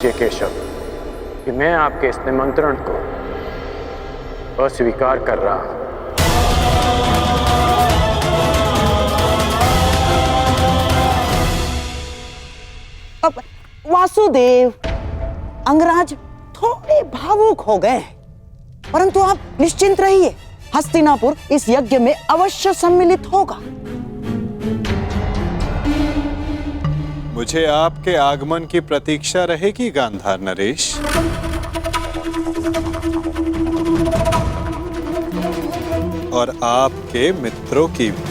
केशव कि मैं आपके इस निमंत्रण को अस्वीकार कर रहा हूं। अब वासुदेव, अंगराज थोड़े भावुक हो गए, परंतु आप निश्चिंत रहिए, हस्तिनापुर इस यज्ञ में अवश्य सम्मिलित होगा। मुझे आपके आगमन की प्रतीक्षा रहेगी गांधार नरेश। और आपके मित्रों की भी।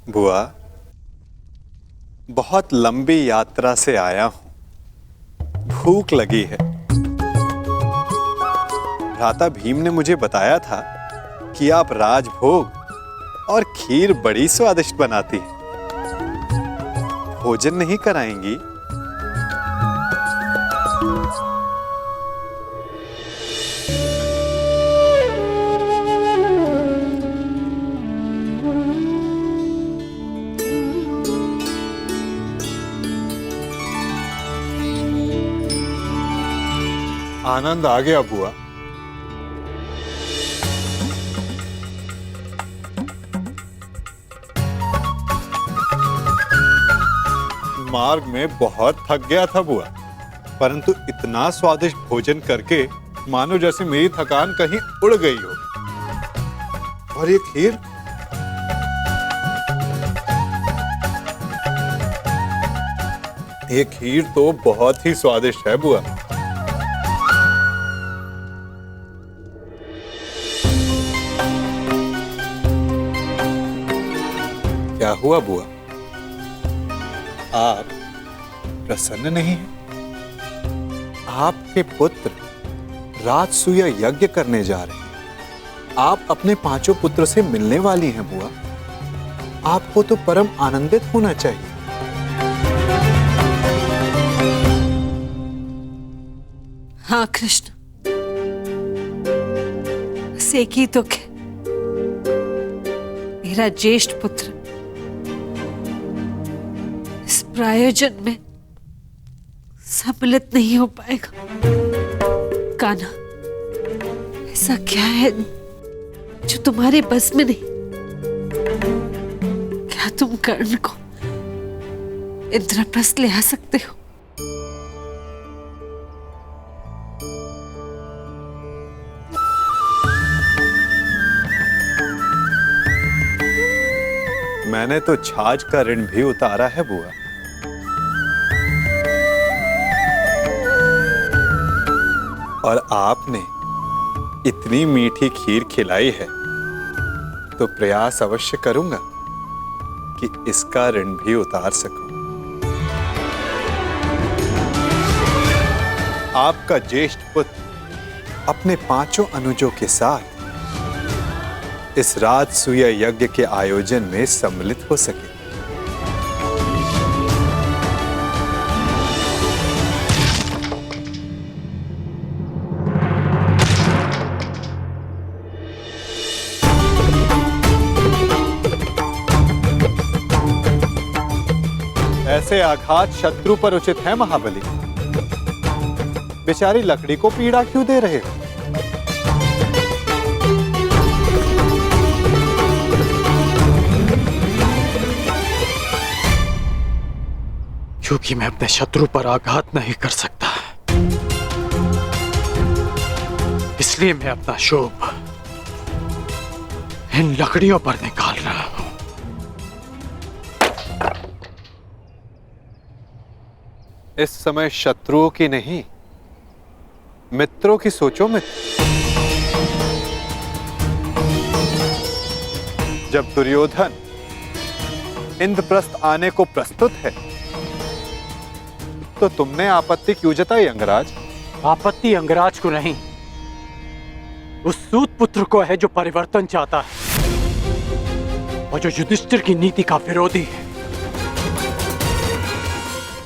बुआ, बहुत लंबी यात्रा से आया हूं, भूख लगी है। भ्राता भीम ने मुझे बताया था कि आप राजभोग और खीर बड़ी स्वादिष्ट बनाती हैं। भोजन नहीं कराएंगी? आनंद आ गया बुआ। मार्ग में बहुत थक गया था बुआ, परंतु इतना स्वादिष्ट भोजन करके मानो जैसे मेरी थकान कहीं उड़ गई हो। और ये खीर, ये खीर तो बहुत ही स्वादिष्ट है बुआ। क्या हुआ बुआ? आप प्रसन्न नहीं हैं? आपके पुत्र राजसूय यज्ञ करने जा रहे हैं। आप अपने पांचों पुत्र से मिलने वाली हैं बुआ। आपको तो परम आनंदित होना चाहिए। हाँ कृष्ण, से की तो क्या, मेरा ज्येष्ठ पुत्र इस प्रायोजन में सम्मिलित नहीं हो पाएगा। कान्हा, ऐसा क्या है जो तुम्हारे बस में नहीं? क्या तुम कर्ण को इंद्रप्रस्थ ले आ सकते हो? मैंने तो छाछ का ऋण भी उतारा है बुआ। और आपने इतनी मीठी खीर खिलाई है तो प्रयास अवश्य करूंगा कि इसका ऋण भी उतार सकूं। आपका ज्येष्ठ पुत्र अपने पांचों अनुजों के साथ इस राजसूय यज्ञ के आयोजन में सम्मिलित हो सके। ऐसे आघात शत्रु पर उचित है महाबली? बेचारी लकड़ी को पीड़ा क्यों दे रहे हो? क्योंकि मैं अपने शत्रु पर आघात नहीं कर सकता, इसलिए मैं अपना शोभ इन लकड़ियों पर निकाल रहा हूं। इस समय शत्रुओं की नहीं, मित्रों की सोचो मित्र। जब दुर्योधन इंद्रप्रस्थ आने को प्रस्तुत है तो तुमने आपत्ति क्यों जताई अंगराज? आपत्ति अंगराज को नहीं, उस सूत पुत्र को है जो परिवर्तन चाहता है और जो युधिष्ठिर की नीति का विरोधी है।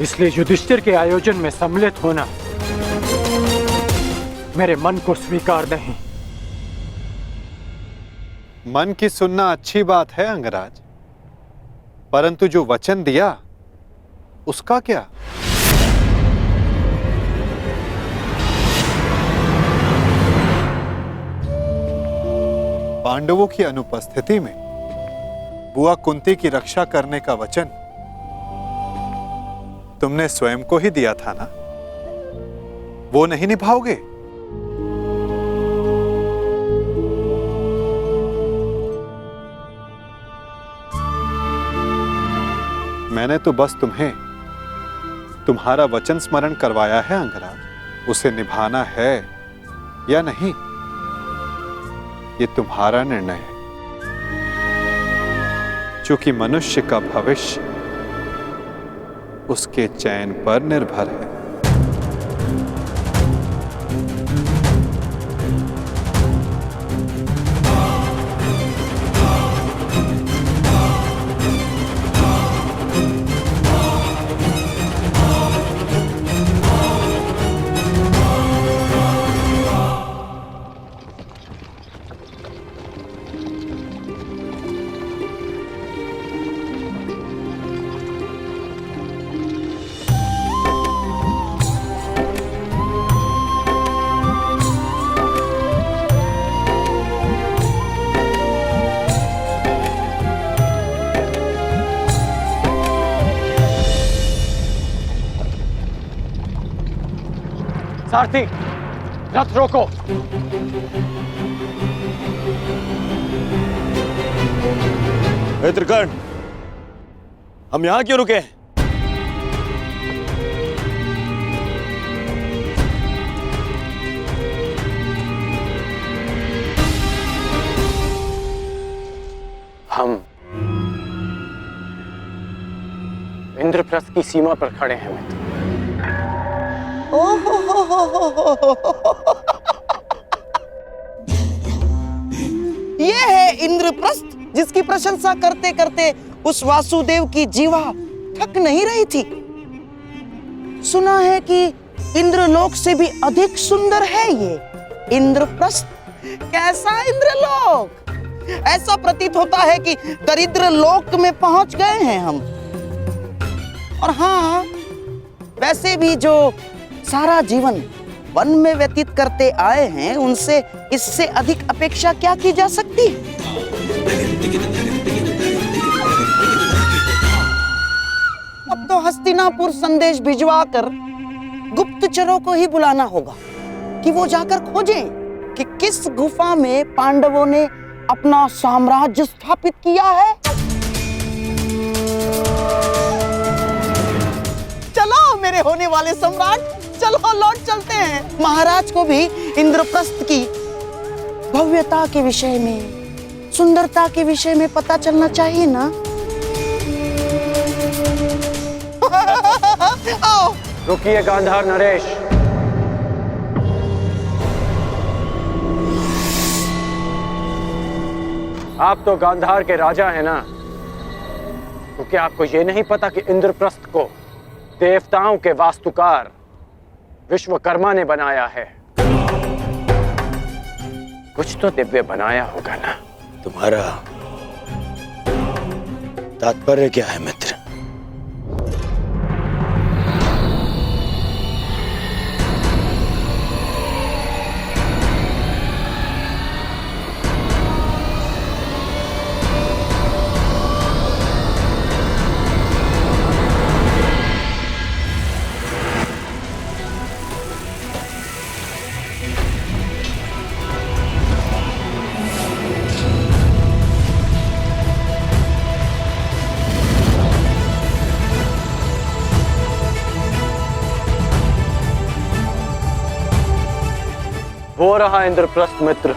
इसलिए युधिष्ठिर के आयोजन में सम्मिलित होना मेरे मन को स्वीकार नहीं। मन की सुनना अच्छी बात है अंगराज, परंतु जो वचन दिया उसका क्या? पांडवों की अनुपस्थिति में बुआ कुंती की रक्षा करने का वचन तुमने स्वयं को ही दिया था ना, वो नहीं निभाओगे? मैंने तो बस तुम्हें तुम्हारा वचन स्मरण करवाया है अंगराज, उसे निभाना है या नहीं ये तुम्हारा निर्णय है, क्योंकि मनुष्य का भविष्य उसके चयन पर निर्भर है। सारथी, रथ रोको। त्रिकर्ण, हम यहां क्यों रुके हैं? हम इंद्रप्रस्थ की सीमा पर खड़े हैं मित्र। ये है इंद्रप्रस्थ जिसकी प्रशंसा करते करते उस वासुदेव की जीवा थक नहीं रही थी। सुना है कि इंद्रलोक से भी अधिक सुंदर है ये इंद्रप्रस्थ। कैसा इंद्रलोक! ऐसा प्रतीत होता है कि दरिद्र लोक में पहुंच गए हैं हम। और हाँ, वैसे भी जो सारा जीवन वन में व्यतीत करते आए हैं, उनसे इससे अधिक अपेक्षा क्या की जा सकती? अब तो हस्तिनापुर संदेश भिजवाकर गुप्तचरों को ही बुलाना होगा कि वो जाकर खोजें कि किस गुफा में पांडवों ने अपना साम्राज्य स्थापित किया है। चलो मेरे होने वाले सम्राट, चलो लौट चलते हैं। महाराज को भी इंद्रप्रस्थ की भव्यता के विषय में, सुंदरता के विषय में पता चलना चाहिए ना। आओ। रुकिए गांधार नरेश। आप तो गांधार के राजा हैं ना, तो क्या आपको यह नहीं पता कि इंद्रप्रस्थ को देवताओं के वास्तुकार विश्वकर्मा ने बनाया है? कुछ तो दिव्य बनाया होगा ना। तुम्हारा तात्पर्य क्या है मित्र? वो रहा इंद्रप्रस्थ मित्र।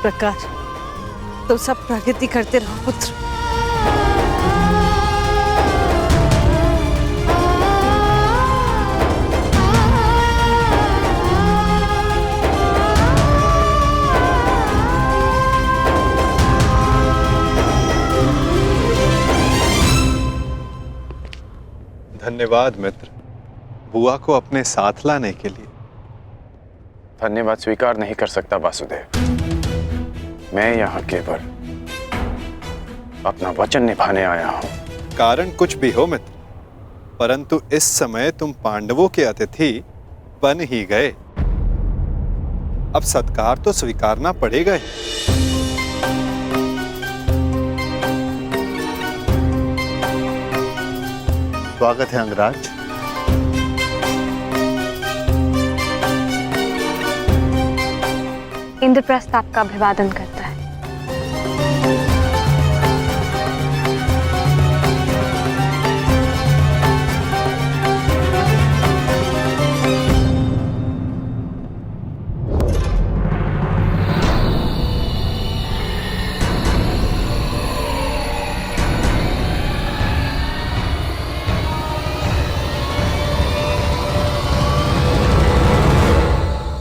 प्रकार तो सब प्रगति करते रहो पुत्र। धन्यवाद मित्र, बुआ को अपने साथ लाने के लिए। धन्यवाद स्वीकार नहीं कर सकता वासुदेव। मैं यहाँ केवल अपना वचन निभाने आया हूँ। कारण कुछ भी हो मित्र, परंतु इस समय तुम पांडवों के अतिथि बन ही गए। अब सत्कार तो स्वीकारना पड़ेगा ही। स्वागत है अंगराज। इंद्रप्रस्थ आपका अभिवादन करता है।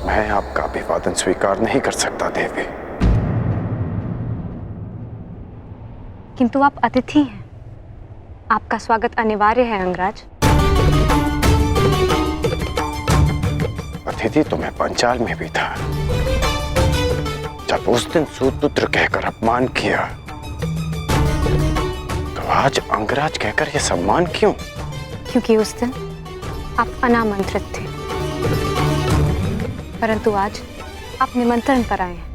मैं आपका अभिवादन स्वीकार नहीं कर सकता देवी। किंतु आप अतिथि हैं, आपका स्वागत अनिवार्य है अंगराज। अतिथि तो मैं पंचाल में भी था। जब उस दिन सूतपुत्र कहकर अपमान किया, तो आज अंगराज कहकर यह सम्मान क्यों? क्योंकि उस दिन आप अनामंत्रित थे, परंतु आज आप निमंत्रण पर आए हैं।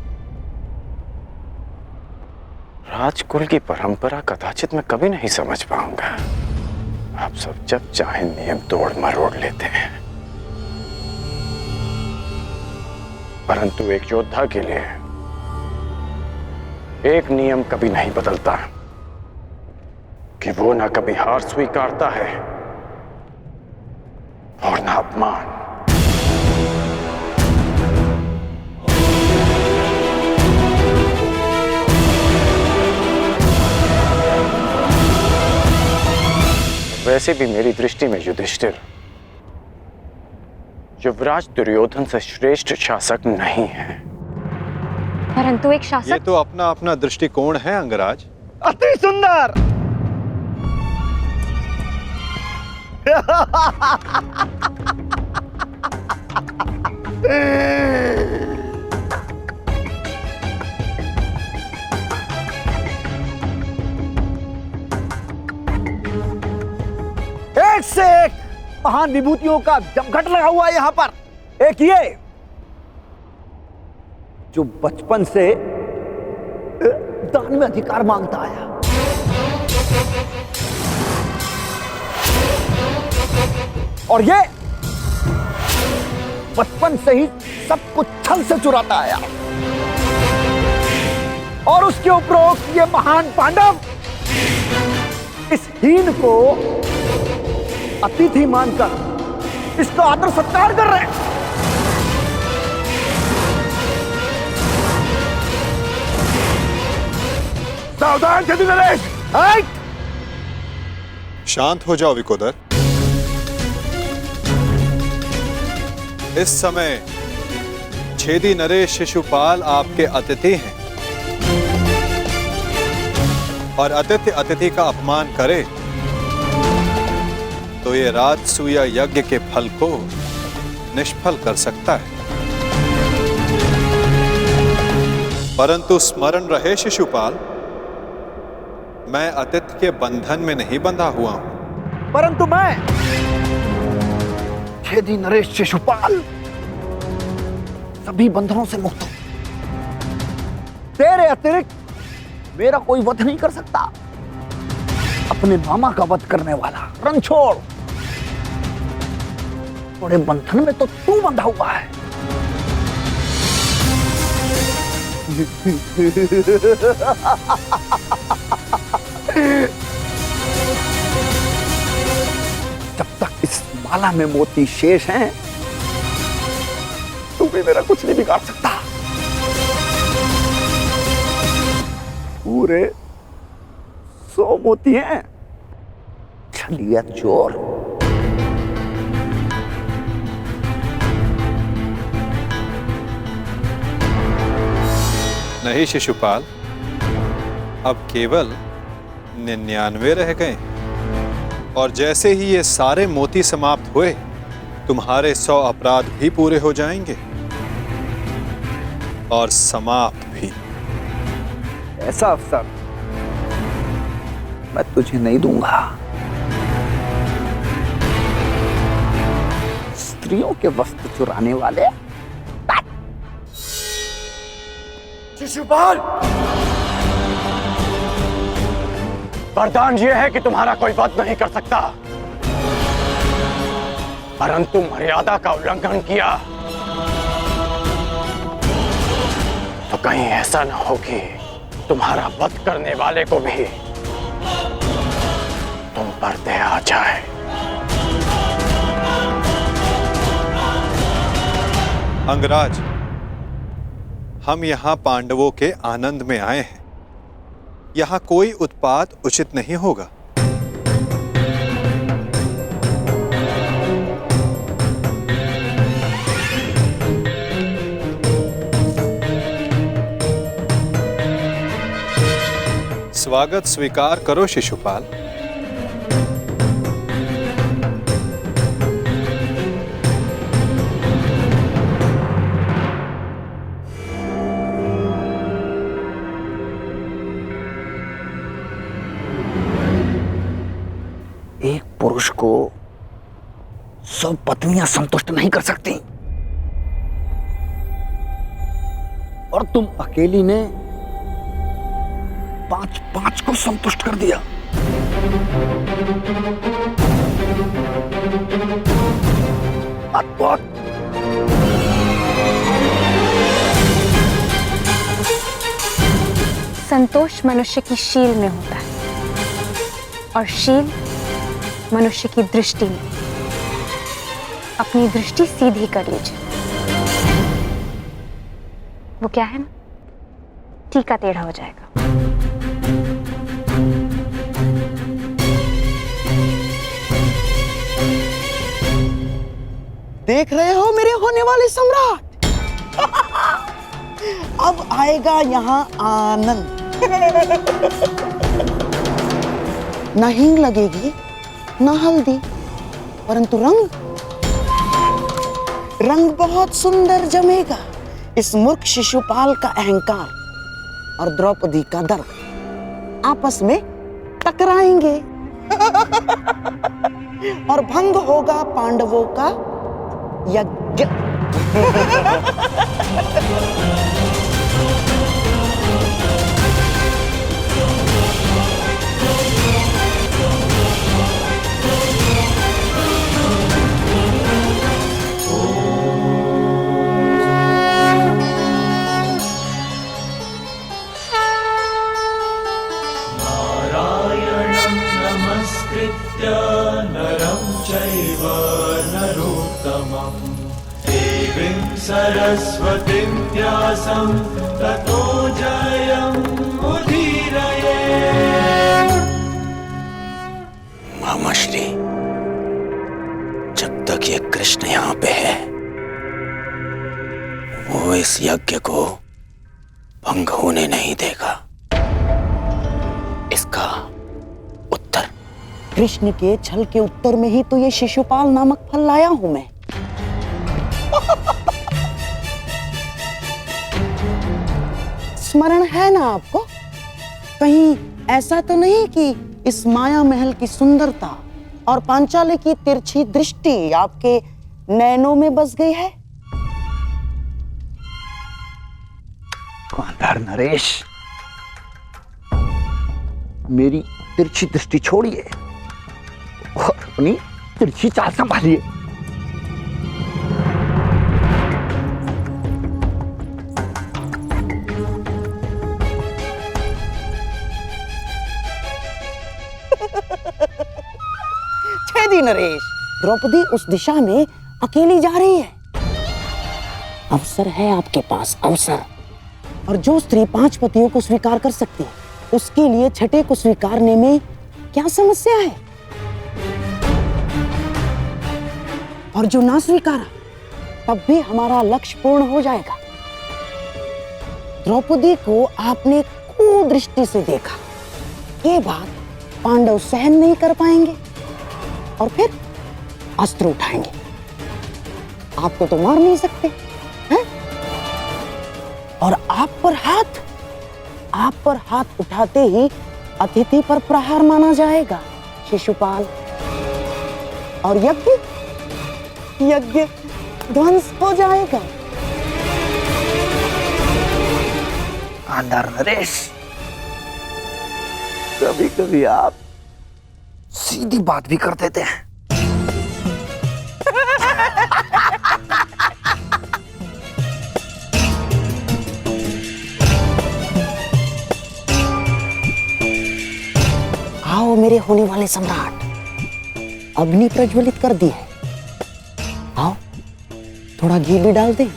राजकुल की परंपरा कदाचित मैं कभी नहीं समझ पाऊंगा। आप सब जब चाहे नियम तोड़ मरोड़ लेते हैं, परंतु एक योद्धा के लिए एक नियम कभी नहीं बदलता कि वो ना कभी हार स्वीकारता है और ना अपमान। वैसे भी मेरी दृष्टि में युधिष्ठिर युवराज दुर्योधन से श्रेष्ठ शासक नहीं है। परंतु एक ये शासक तो अपना अपना दृष्टिकोण है अंगराज। अति सुंदर। एक से एक महान विभूतियों का जमघट लगा हुआ है यहां पर। एक ये जो बचपन से दान में अधिकार मांगता आया, और ये बचपन से ही सब कुछ छल से चुराता आया, और उसके उपरोक्त ये महान पांडव इस हीन को अतिथि मानकर इसका आदर सत्कार कर रहे हैं। सावधान यदि नरेश। शांत हो जाओ विकोदर। इस समय छेदी नरेश शिशुपाल आपके अतिथि हैं, और अतिथि अतिथि का अपमान करे तो ये राजसूय यज्ञ के फल को निष्फल कर सकता है। परंतु स्मरण रहे शिशुपाल, मैं अतिथि के बंधन में नहीं बंधा हुआ हूं। परंतु मैं छेदी नरेश शिशुपाल सभी बंधनों से मुक्त हूं। तेरे अतिरिक्त मेरा कोई वध नहीं कर सकता। अपने मामा का वध करने वाला रणछोड़, थोड़े बंधन में तो तू बंधा हुआ है। जब तक इस माला में मोती शेष हैं, तू भी मेरा कुछ नहीं बिगाड़ सकता। पूरे 100 मोती हैं। छलिया चोर। नहीं शिशुपाल, अब केवल 99 रह गए और जैसे ही ये सारे मोती समाप्त हुए तुम्हारे 100 अपराध भी पूरे हो जाएंगे और समाप्त भी। ऐसा अवसर मैं तुझे नहीं दूंगा। स्त्रियों के वस्त्र चुराने वाले। शिशुपाल, वरदान यह है कि तुम्हारा कोई वध नहीं कर सकता, परंतु मर्यादा का उल्लंघन किया तो कहीं ऐसा न हो कि तुम्हारा वध करने वाले को भी तुम पर दया आ जाए। अंगराज, हम यहाँ पांडवों के आनंद में आए हैं। यहाँ कोई उत्पात उचित नहीं होगा। स्वागत स्वीकार करो शिशुपाल। एक पुरुष को 100 पत्नियां संतुष्ट नहीं कर सकती और तुम अकेली ने 5 को संतुष्ट कर दिया। अद्भुत। संतोष मनुष्य की शील में होता है और शील मनुष्य की दृष्टि में। अपनी दृष्टि सीधी कर लीजिए। वो क्या है ना, टीका टेढ़ा हो जाएगा। देख रहे हो मेरे होने वाले सम्राट? अब आएगा यहाँ आनंद। ना हींग लगेगी ना हल्दी, परंतु रंग बहुत सुंदर जमेगा। इस मूर्ख शिशुपाल का अहंकार और द्रौपदी का दर्प आपस में टकराएंगे और भंग होगा पांडवों का यज्ञ। सरस्वतीं व्यासं ततो जयमुदीरये। मामाश्री, जब तक ये कृष्ण यहाँ पे है वो इस यज्ञ को भंग होने नहीं देगा। इसका उत्तर कृष्ण के छल के उत्तर में ही तो ये शिशुपाल नामक फल लाया हूं मैं। स्मरण है ना आपको? कहीं ऐसा तो नहीं कि इस माया महल की सुंदरता और पांचाली की तिरछी दृष्टि आपके नैनों में बस गई है? गांधार नरेश, मेरी तिरछी दृष्टि छोड़िए और अपनी तिरछी चाल संभालिए। छेदी नरेश, द्रौपदी उस दिशा में अकेली जा रही है। अवसर है आपके पास, अवसर। और जो स्त्री 5 पतियों को स्वीकार कर सकती है उसके लिए छठे को स्वीकारने में क्या समस्या है? और जो ना स्वीकारा तब भी हमारा लक्ष्य पूर्ण हो जाएगा। द्रौपदी को आपने कुदृष्टि से देखा, ये बात पांडव सहन नहीं कर पाएंगे और फिर अस्त्र उठाएंगे। आपको तो मार नहीं सकते हैं? और आप पर हाथ उठाते ही अतिथि पर प्रहार माना जाएगा शिशुपाल, और यज्ञ ध्वंस हो जाएगा। गांधार नरेश, कभी कभी आप सीधी बात भी कर देते हैं। आओ मेरे होने वाले सम्राट, अग्नि प्रज्वलित कर दी है। आओ थोड़ा घी भी डाल दें।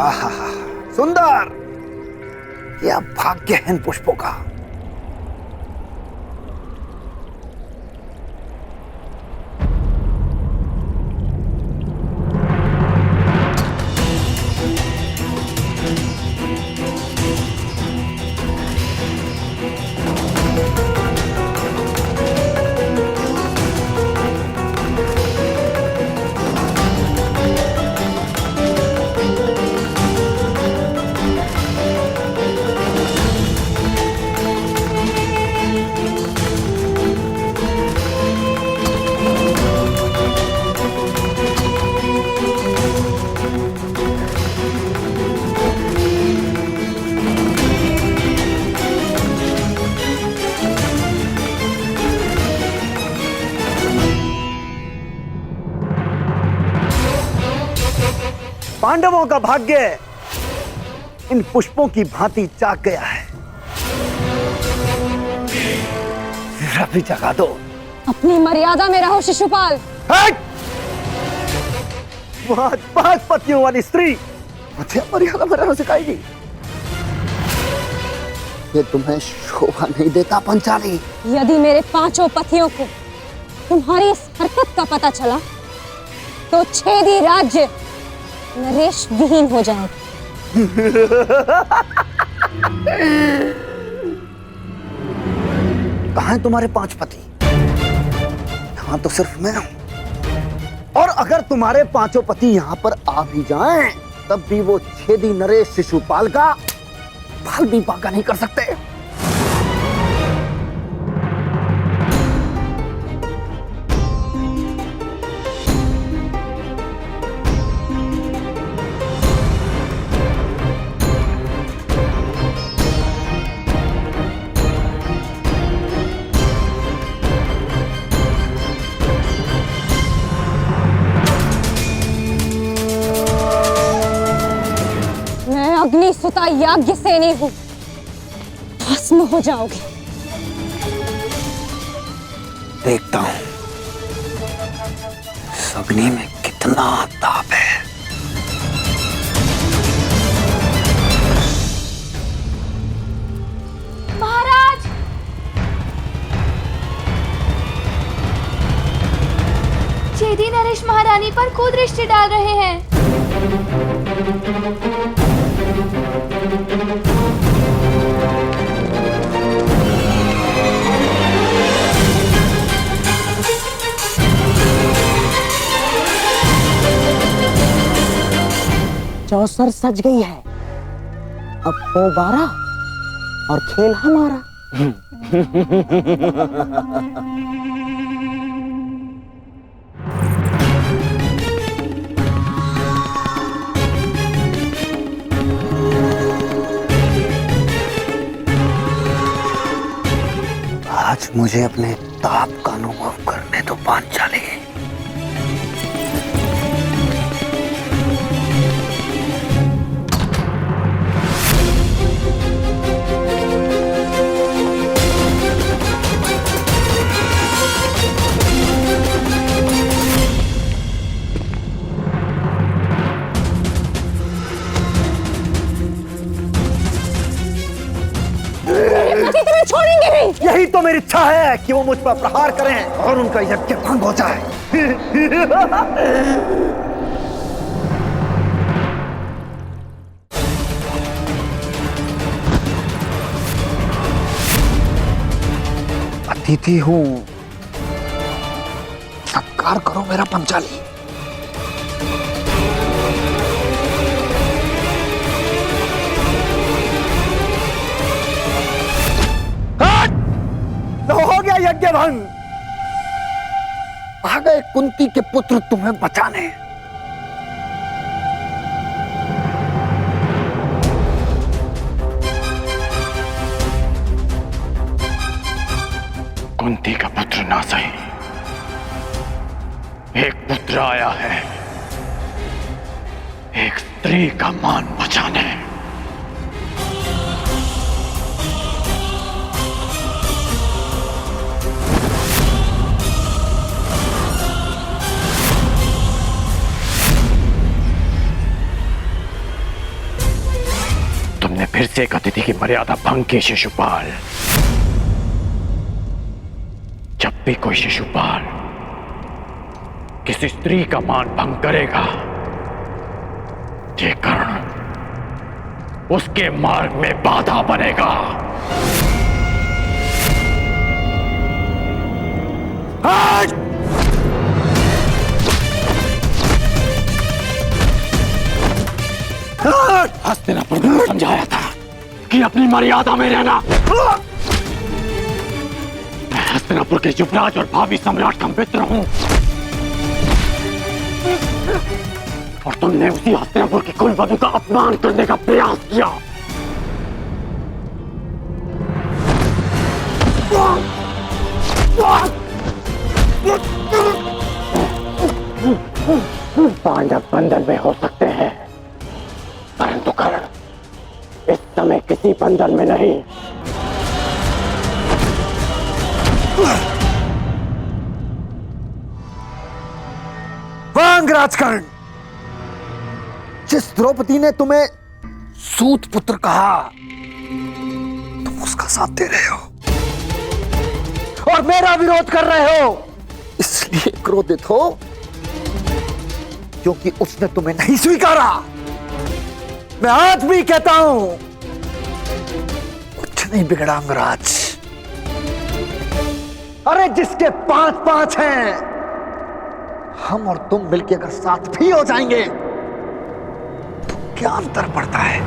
आहा, सुंदर, यह भाग्य है इन पुष्पों का। पांडवों का भाग्य इन पुष्पों की भांति जाग गया है। जरा भी जगा दो। अपनी मर्यादा में रहो शिशुपाल। हट! वहां 5 पतियों वाली स्त्री मुझे मर्यादा में रहना सिखाएगी। ये तुम्हें शोभा नहीं देता पंचाली। यदि मेरे 5 पतियों को तुम्हारी इस हरकत का पता चला तो छेदी राज्य नरेश विहीन हो जाएगा। कहाँ हैं तुम्हारे 5 पति? यहाँ तो सिर्फ मैं हूं। और अगर तुम्हारे 5 पति यहाँ पर आ भी जाएं, तब भी वो छेदी नरेश शिशुपाल का बाल भी बांका नहीं कर सकते। अग्निसुता याज्ञ सेनी हूं, भस्म हो जाओगे। देखता हूं इस अग्नि में कितना ताप है। महाराज, छेदी नरेश महाराज रानी पर कुदृष्टि डाल रहे हैं। चौसर सज गई है, अब वो 12 और खेल हमारा। आज मुझे अपने ताप का अनुभव करने दो पांचाली। छोड़ेंगे नहीं। यही तो मेरी इच्छा है कि वो मुझ पर प्रहार करें और उनका यज्ञ भंग हो जाए। अतिथि हूं, सत्कार करो मेरा पंचाली। तो हो गया यज्ञ भंग। आ गए कुंती के पुत्र तुम्हें बचाने। कुंती का पुत्र ना सही, एक पुत्र आया है, एक स्त्री का मान बचाने। तुमने फिर से एक अतिथि की मर्यादा भंग की शिशुपाल। जब भी कोई शिशुपाल किसी स्त्री का मान भंग करेगा, ये कर्ण उसके मार्ग में बाधा बनेगा। आज हस्तिनापुर में समझाया था कि अपनी मर्यादा में रहना। मैं हस्तिनापुर के युवराज और भावी सम्राट का मित्र हूं, और तुमने उसी हस्तिनापुर की कुलवधू का अपमान करने का प्रयास किया। पांडव बंधन में हो सकते हैं, परंतु कर्ण इस समय किसी बंधन में नहीं। वांग राजकर्ण, जिस द्रौपदी ने तुम्हें सूत पुत्र कहा, तुम उसका साथ दे रहे हो और मेरा विरोध कर रहे हो। इसलिए क्रोधित हो क्योंकि उसने तुम्हें नहीं स्वीकारा। मैं आज भी कहता हूं, कुछ नहीं बिगड़ा अंगराज। अरे जिसके 5-5 हैं, हम और तुम मिलके अगर साथ भी हो जाएंगे तो क्या अंतर पड़ता है?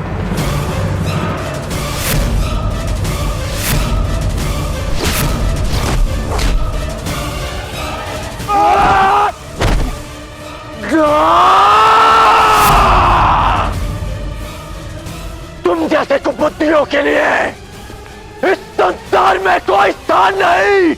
तुम जैसे कुबुद्धियों के लिए इस संसार में कोई स्थान नहीं।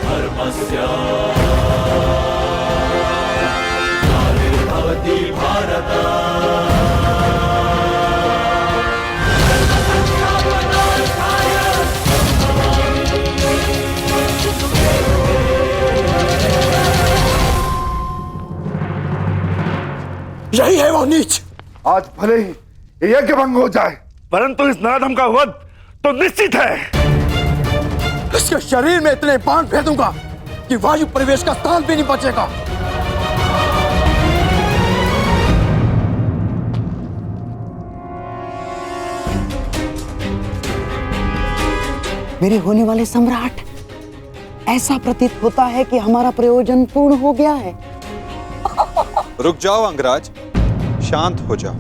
धर्मस्य भवति भारत। धर्म संस्थापनार्थाय यही है वो नीच। आज भले ही यज्ञ भंग हो जाए, परंतु इस नराधम का वध तो निश्चित है। इसके शरीर में इतने बाण फेंकूंगा कि वायु परिवेश का स्थान भी नहीं बचेगा। मेरे होने वाले सम्राट, ऐसा प्रतीत होता है कि हमारा प्रयोजन पूर्ण हो गया है। रुक जाओ अंगराज, शांत हो जाओ।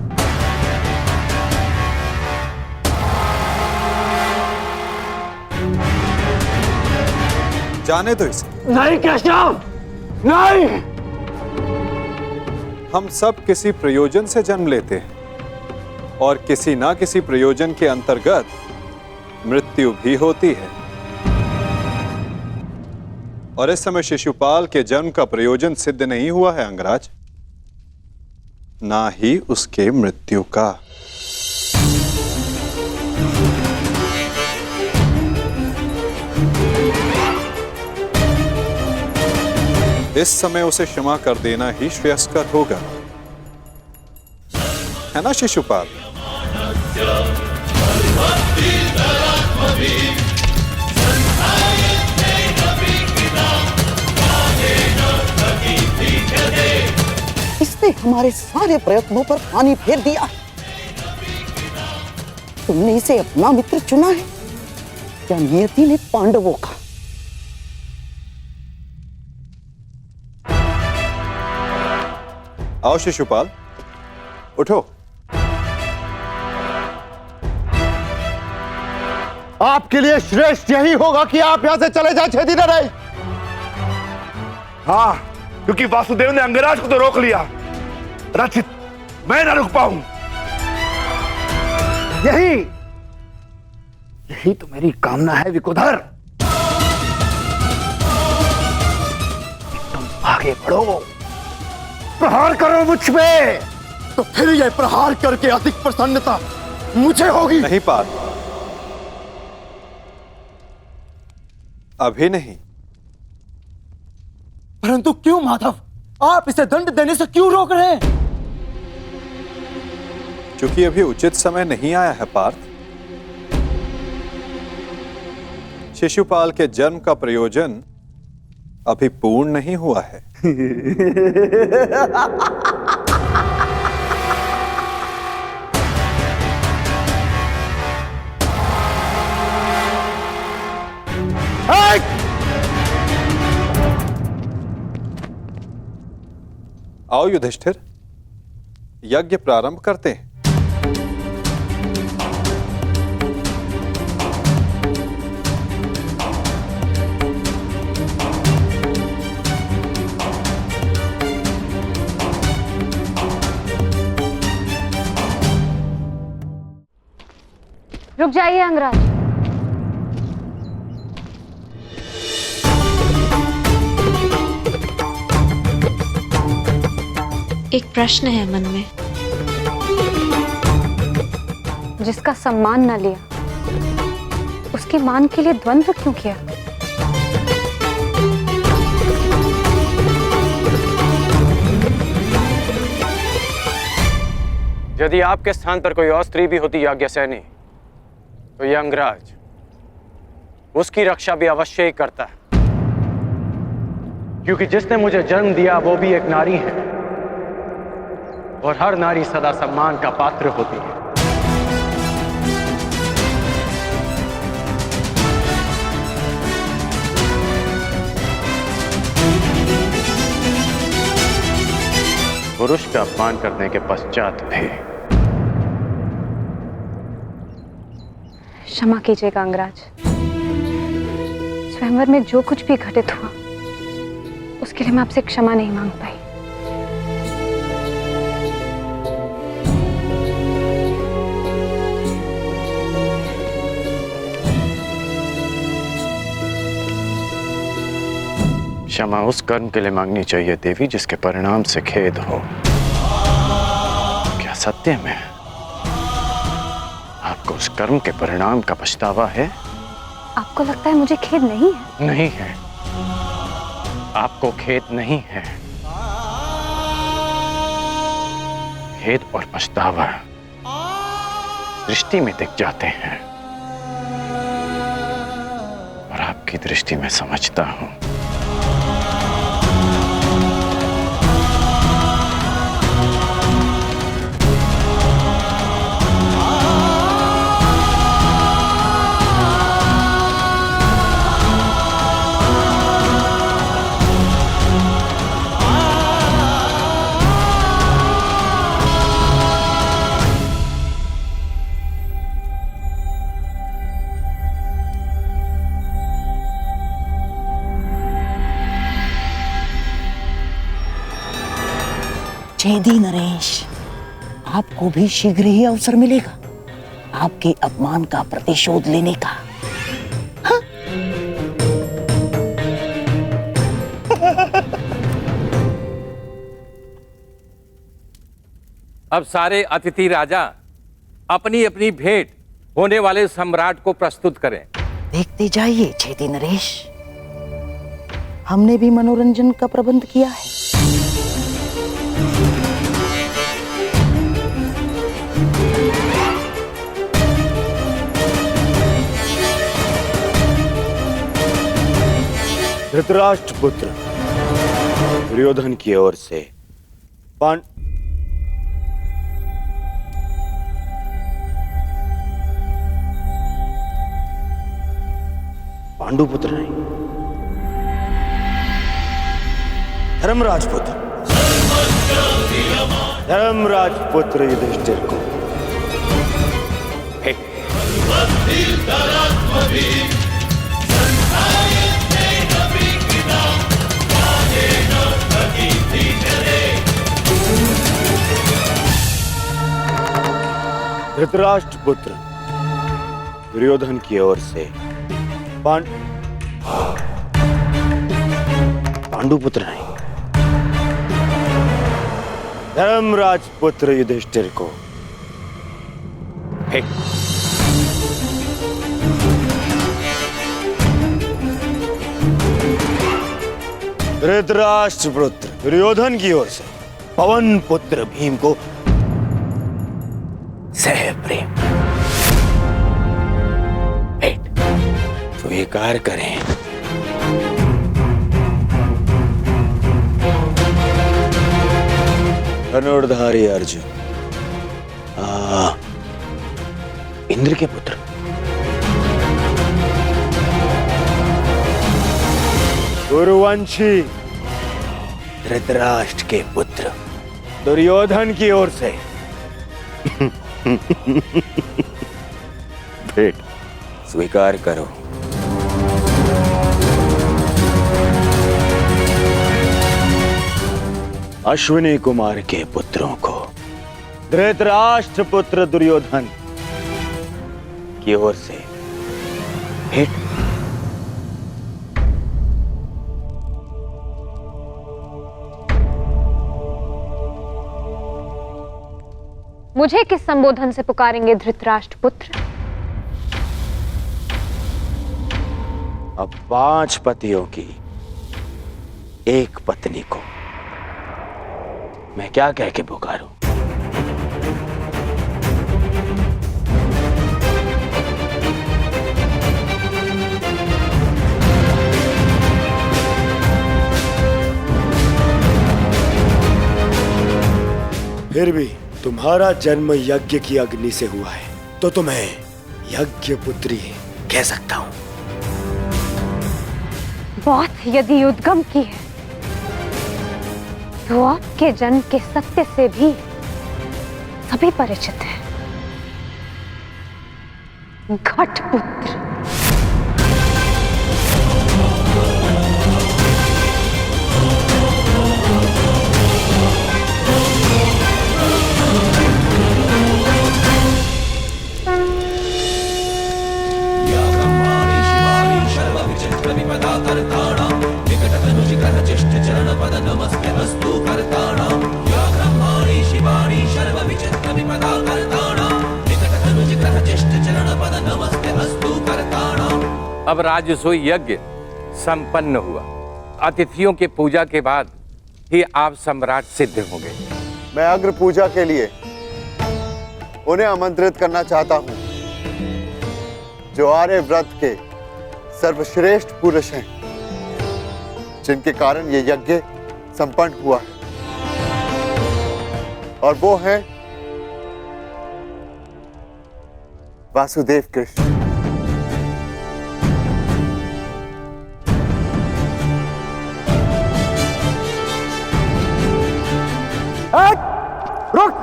जाने दो इसे। नहीं केशव, नहीं। हम सब किसी प्रयोजन से जन्म लेते हैं और किसी ना किसी प्रयोजन के अंतर्गत मृत्यु भी होती है। और इस समय शिशुपाल के जन्म का प्रयोजन सिद्ध नहीं हुआ है अंगराज, ना ही उसके मृत्यु का। इस समय उसे क्षमा कर देना ही श्रेयस्कर होगा, है ना शिशुपाल? इसने हमारे सारे प्रयत्नों पर पानी फेर दिया। तुमने इसे अपना मित्र चुना है या नियति ने पांडवों का? आओ शिशुपाल, उठो। आपके लिए श्रेष्ठ यही होगा कि आप यहां से चले जाए, छेदी न रहे। हाँ, क्योंकि वासुदेव ने अंगराज को तो रोक लिया, रचित मैं ना रुक पाऊं। यही तो मेरी कामना है विकुधर। तुम आगे बढ़ो, प्रहार करो मुझ पे। तो फिर यह प्रहार करके अधिक प्रसन्नता मुझे होगी। नहीं पाल, अभी नहीं। परंतु क्यों माधव, आप इसे दंड देने से क्यों रोक रहे हैं? क्योंकि अभी उचित समय नहीं आया है पार्थ। शिशुपाल के जन्म का प्रयोजन अभी पूर्ण नहीं हुआ है। आओ युधिष्ठिर, यज्ञ प्रारंभ करते हैं। रुक जाइए अंगराज। एक प्रश्न है मन में। जिसका सम्मान न लिया, उसके मान के लिए द्वंद्व क्यों किया? यदि आपके स्थान पर कोई और स्त्री भी होती याज्ञसेनी, तो यह अंगराज उसकी रक्षा भी अवश्य ही करता है, क्योंकि जिसने मुझे जन्म दिया वो भी एक नारी है और हर नारी सदा सम्मान का पात्र होती है। पुरुष का अपमान करने के पश्चात भी। क्षमा कीजिएगा अंगराज, स्वयंवर में जो कुछ भी घटित हुआ उसके लिए मैं आपसे क्षमा नहीं मांग पाई। क्षमा उस कर्म के लिए मांगनी चाहिए देवी जिसके परिणाम से खेद हो। क्या सत्य में आपको उस कर्म के परिणाम का पछतावा है? आपको लगता है मुझे खेद नहीं है? नहीं है, आपको खेद नहीं है। खेद और पछतावा दृष्टि में दिख जाते हैं, और आपकी दृष्टि में समझता हूं। छेदी नरेश, आपको भी शीघ्र ही अवसर मिलेगा आपके अपमान का प्रतिशोध लेने का। हाँ? अब सारे अतिथि राजा अपनी अपनी भेंट होने वाले सम्राट को प्रस्तुत करें। देखते जाइए छेदी नरेश, हमने भी मनोरंजन का प्रबंध किया है। धृतराष्ट्र पुत्र दुर्योधन की ओर से पांडुपुत्र नहीं, धर्मराज पुत्र, धर्मराज पुत्र युधिष्ठिर को धृतराष्ट्र पुत्र दुर्योधन की ओर से पांडुपुत्र नहीं, धर्मराज पुत्र युधिष्ठिर को धृतराष्ट्र पुत्र दुर्योधन की ओर से पवन पुत्र भीम को सह प्रेम भेंट स्वीकार करें। धनुर्धारी अर्जुन, इंद्र के पुत्र, गुरुवंशी धृतराष्ट्र के पुत्र दुर्योधन की ओर से भेंट स्वीकार करो। अश्विनी कुमार के पुत्रों को धृतराष्ट्र पुत्र दुर्योधन की ओर से भेंट। मुझे किस संबोधन से पुकारेंगे धृतराष्ट्र पुत्र? अब 5 पतियों की एक पत्नी को मैं क्या कह के पुकारूं? फिर भी तुम्हारा जन्म यज्ञ की अग्नि से हुआ है, तो तुम्हें यज्ञ पुत्री कह सकता हूं। बात यदि उद्गम की है तो आपके जन्म के सत्य से भी सभी परिचित हैं। घटपुत्र। अब राजसूय यज्ञ संपन्न हुआ। अतिथियों के पूजा के बाद ही आप सम्राट सिद्ध होंगे। मैं अग्र पूजा के लिए उन्हें आमंत्रित करना चाहता हूं जो आर्य व्रत के सर्वश्रेष्ठ पुरुष हैं, जिनके कारण ये यज्ञ संपन्न हुआ है, और वो हैं वासुदेव कृष्ण। रुक!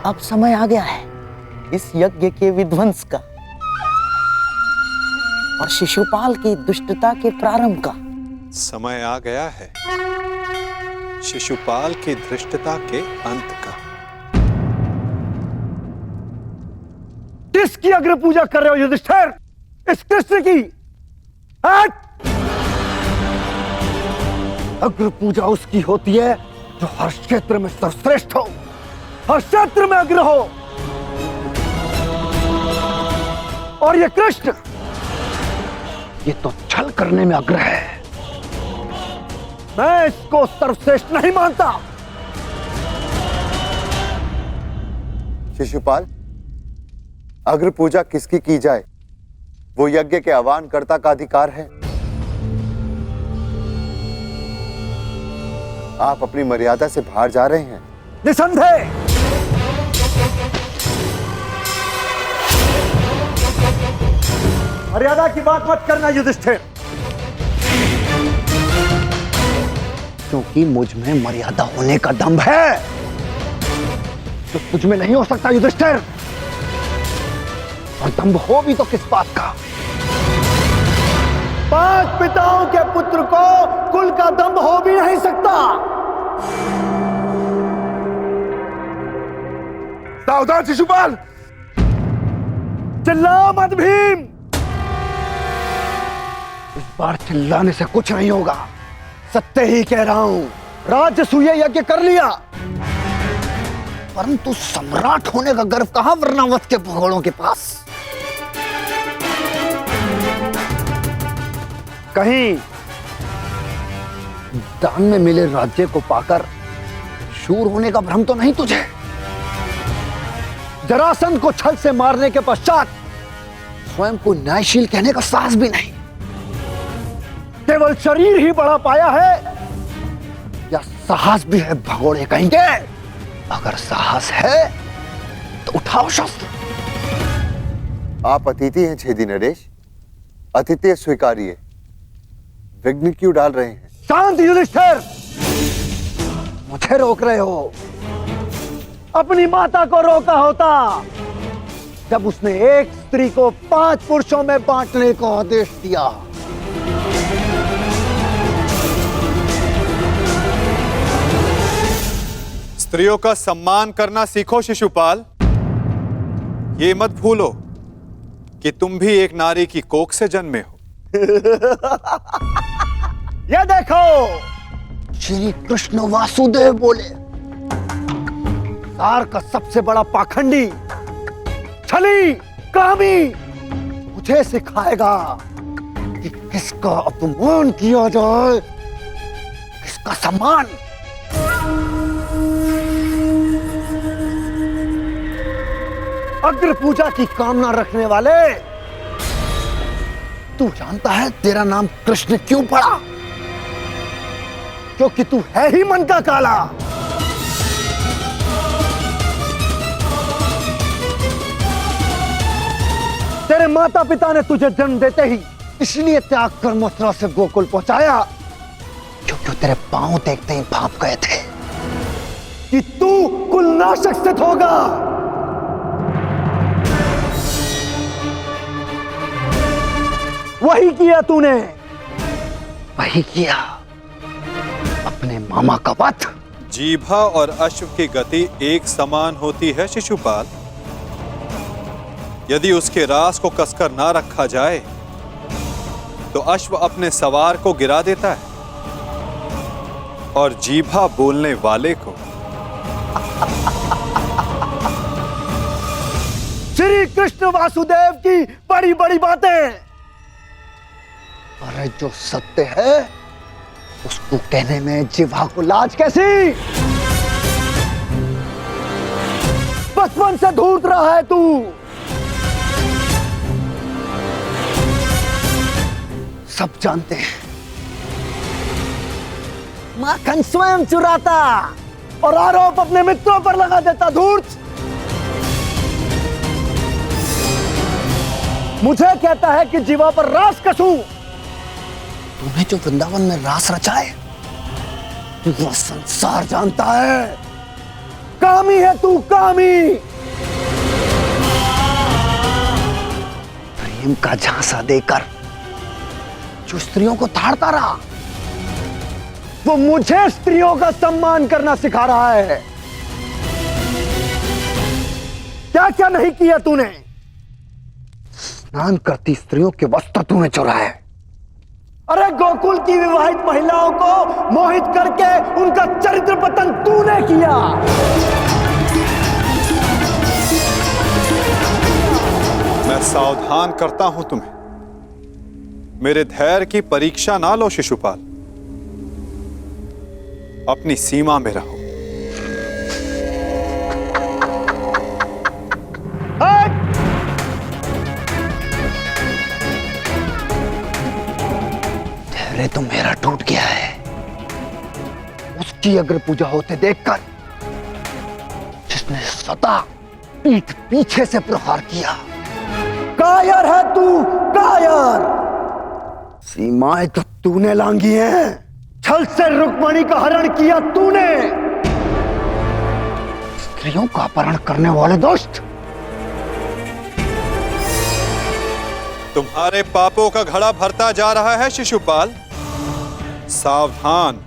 अब समय आ गया है इस यज्ञ के विध्वंस का और शिशुपाल की दुष्टता के प्रारंभ का। समय आ गया है शिशुपाल की धृष्टता के अंत का। किसकी अग्र पूजा कर रहे हो युधिष्ठिर? इस कृष्ण की? अग्र पूजा उसकी होती है जो हर क्षेत्र में सर्वश्रेष्ठ हो, हर क्षेत्र में अग्र हो। और ये कृष्ण, ये तो छल करने में अग्र है। मैं इसको सर्वश्रेष्ठ नहीं मानता। शिशुपाल, अग्र पूजा किसकी की जाए, वो यज्ञ के आह्वानकर्ता का अधिकार है। आप अपनी मर्यादा से बाहर जा रहे हैं। निसंदेह। मर्यादा की बात मत करना युधिष्ठिर, क्योंकि मुझ में मर्यादा होने का दम्भ है तो तुझ में नहीं हो सकता युधिष्ठिर। और दम्भ हो भी तो किस बात का? 5 पिताओं के पुत्र को कुल का दम्भ हो भी नहीं सकता। सावधान शिशुपाल, चिल्ला मत भीम। इस बार चिल्लाने से कुछ नहीं होगा, सत्य ही कह रहा हूं। राजसूय यज्ञ कर लिया, परंतु सम्राट होने का गर्व कहां वर्णावत के भगोड़ों के पास। कहीं दान में मिले राज्य को पाकर शूर होने का भ्रम तो नहीं तुझे? जरासंध को छल से मारने के पश्चात स्वयं को न्यायशील कहने का साहस भी नहीं। केवल शरीर ही बड़ा पाया है या साहस भी है भगोड़े कहेंगे? अगर साहस है तो उठाओ शस्त्र। आप अतिथि हैं छेदी नरेश, अतिथि स्वीकारिए। विघ्न क्यों डाल रहे हैं? शांत युधिष्ठिर, मुझे रोक रहे हो। अपनी माता को रोका होता जब उसने एक स्त्री को 5 पुरुषों में बांटने को आदेश दिया। स्त्रियों का सम्मान करना सीखो शिशुपाल। ये मत भूलो कि तुम भी एक नारी की कोख से जन्मे हो। ये देखो, श्री कृष्ण वासुदेव बोले, सार का सबसे बड़ा पाखंडी, छली, कामी मुझे सिखाएगा कि किसका अपमान किया जाए, किसका सम्मान। अग्र पूजा की कामना रखने वाले, तू जानता है तेरा नाम कृष्ण क्यों पड़ा? क्योंकि तू है ही मन का काला। तेरे माता पिता ने तुझे जन्म देते ही इसलिए त्याग कर मथुरा से गोकुल पहुंचाया क्योंकि तेरे पांव देखते ही भाप गए थे कि तू कुलनाशक सिद्ध होगा। वही किया तूने, वही किया, अपने मामा का वध। जीभा और अश्व की गति एक समान होती है शिशुपाल। यदि उसके रास को कसकर ना रखा जाए तो अश्व अपने सवार को गिरा देता है और जीभा बोलने वाले को। श्री कृष्ण वासुदेव की बड़ी बड़ी बातें, अरे जो सत्य है उसको तू कहने में जिह्वा को लाज कैसी? बचपन से धूर्त रहा है तू। सब जानते हैं माखन स्वयं चुराता और आरोप अपने मित्रों पर लगा देता। धूर्त मुझे कहता है कि जीवा पर रास कसूं। तूने जो वृंदावन में रास रचा है वो संसार जानता है। कामी है तू, कामी। प्रेम का झांसा देकर जो स्त्रियों को ताड़ता रहा वो मुझे स्त्रियों का सम्मान करना सिखा रहा है। क्या क्या नहीं किया तूने? स्नान करती स्त्रियों के वस्त्र तूने चुराए। अरे गोकुल की विवाहित महिलाओं को मोहित करके उनका चरित्र पतन तूने किया। मैं सावधान करता हूं तुम्हें, मेरे धैर्य की परीक्षा ना लो शिशुपाल, अपनी सीमा में रहो। धैर्य तो मेरा टूट गया है। उसकी अग्र पूजा होते देखकर जिसने सदा पीठ पीछे से प्रहार किया। कायर है तू, कायर। सीमाएं तो तूने लांघी हैं। छल से रुक्मणी का हरण किया तूने। स्त्रियों का अपहरण करने वाले दुष्ट। तुम्हारे पापों का घड़ा भरता जा रहा है शिशुपाल, सावधान।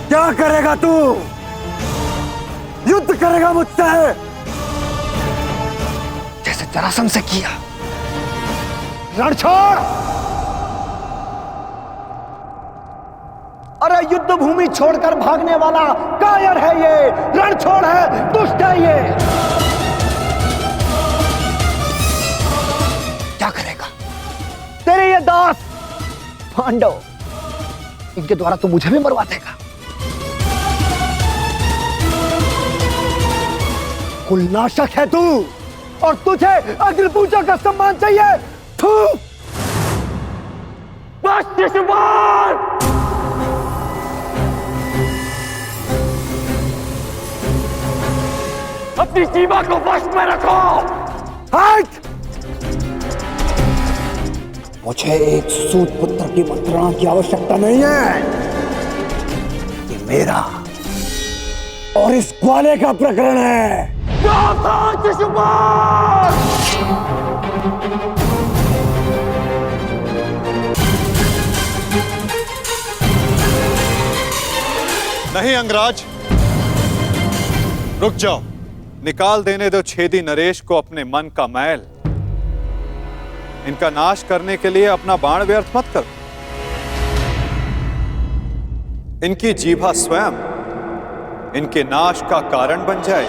क्या करेगा तू? युद्ध करेगा मुझसे जैसे जरासंध से किया? रण छोड़। अरे युद्ध भूमि छोड़कर भागने वाला कायर है ये, रण छोड़ है, दुष्ट है ये। क्या करेगा तेरे ये दास पांडव? इनके द्वारा तू मुझे भी मरवा देगा। कुलनाशक है तू और तुझे अग्नि पूजा का सम्मान चाहिए। थू। बस शिशुपाल। अपनी सीमा को वश में रखो। हट। मुझे एक सूत पुत्र की मंत्रणा की आवश्यकता नहीं है। ये मेरा और इस ग्वाले का प्रकरण है। नहीं अंगराज, रुक जाओ। निकाल देने दो छेदी नरेश को अपने मन का मैल। इनका नाश करने के लिए अपना बाण व्यर्थ मत करो। इनकी जीभा स्वयं इनके नाश का कारण बन जाए।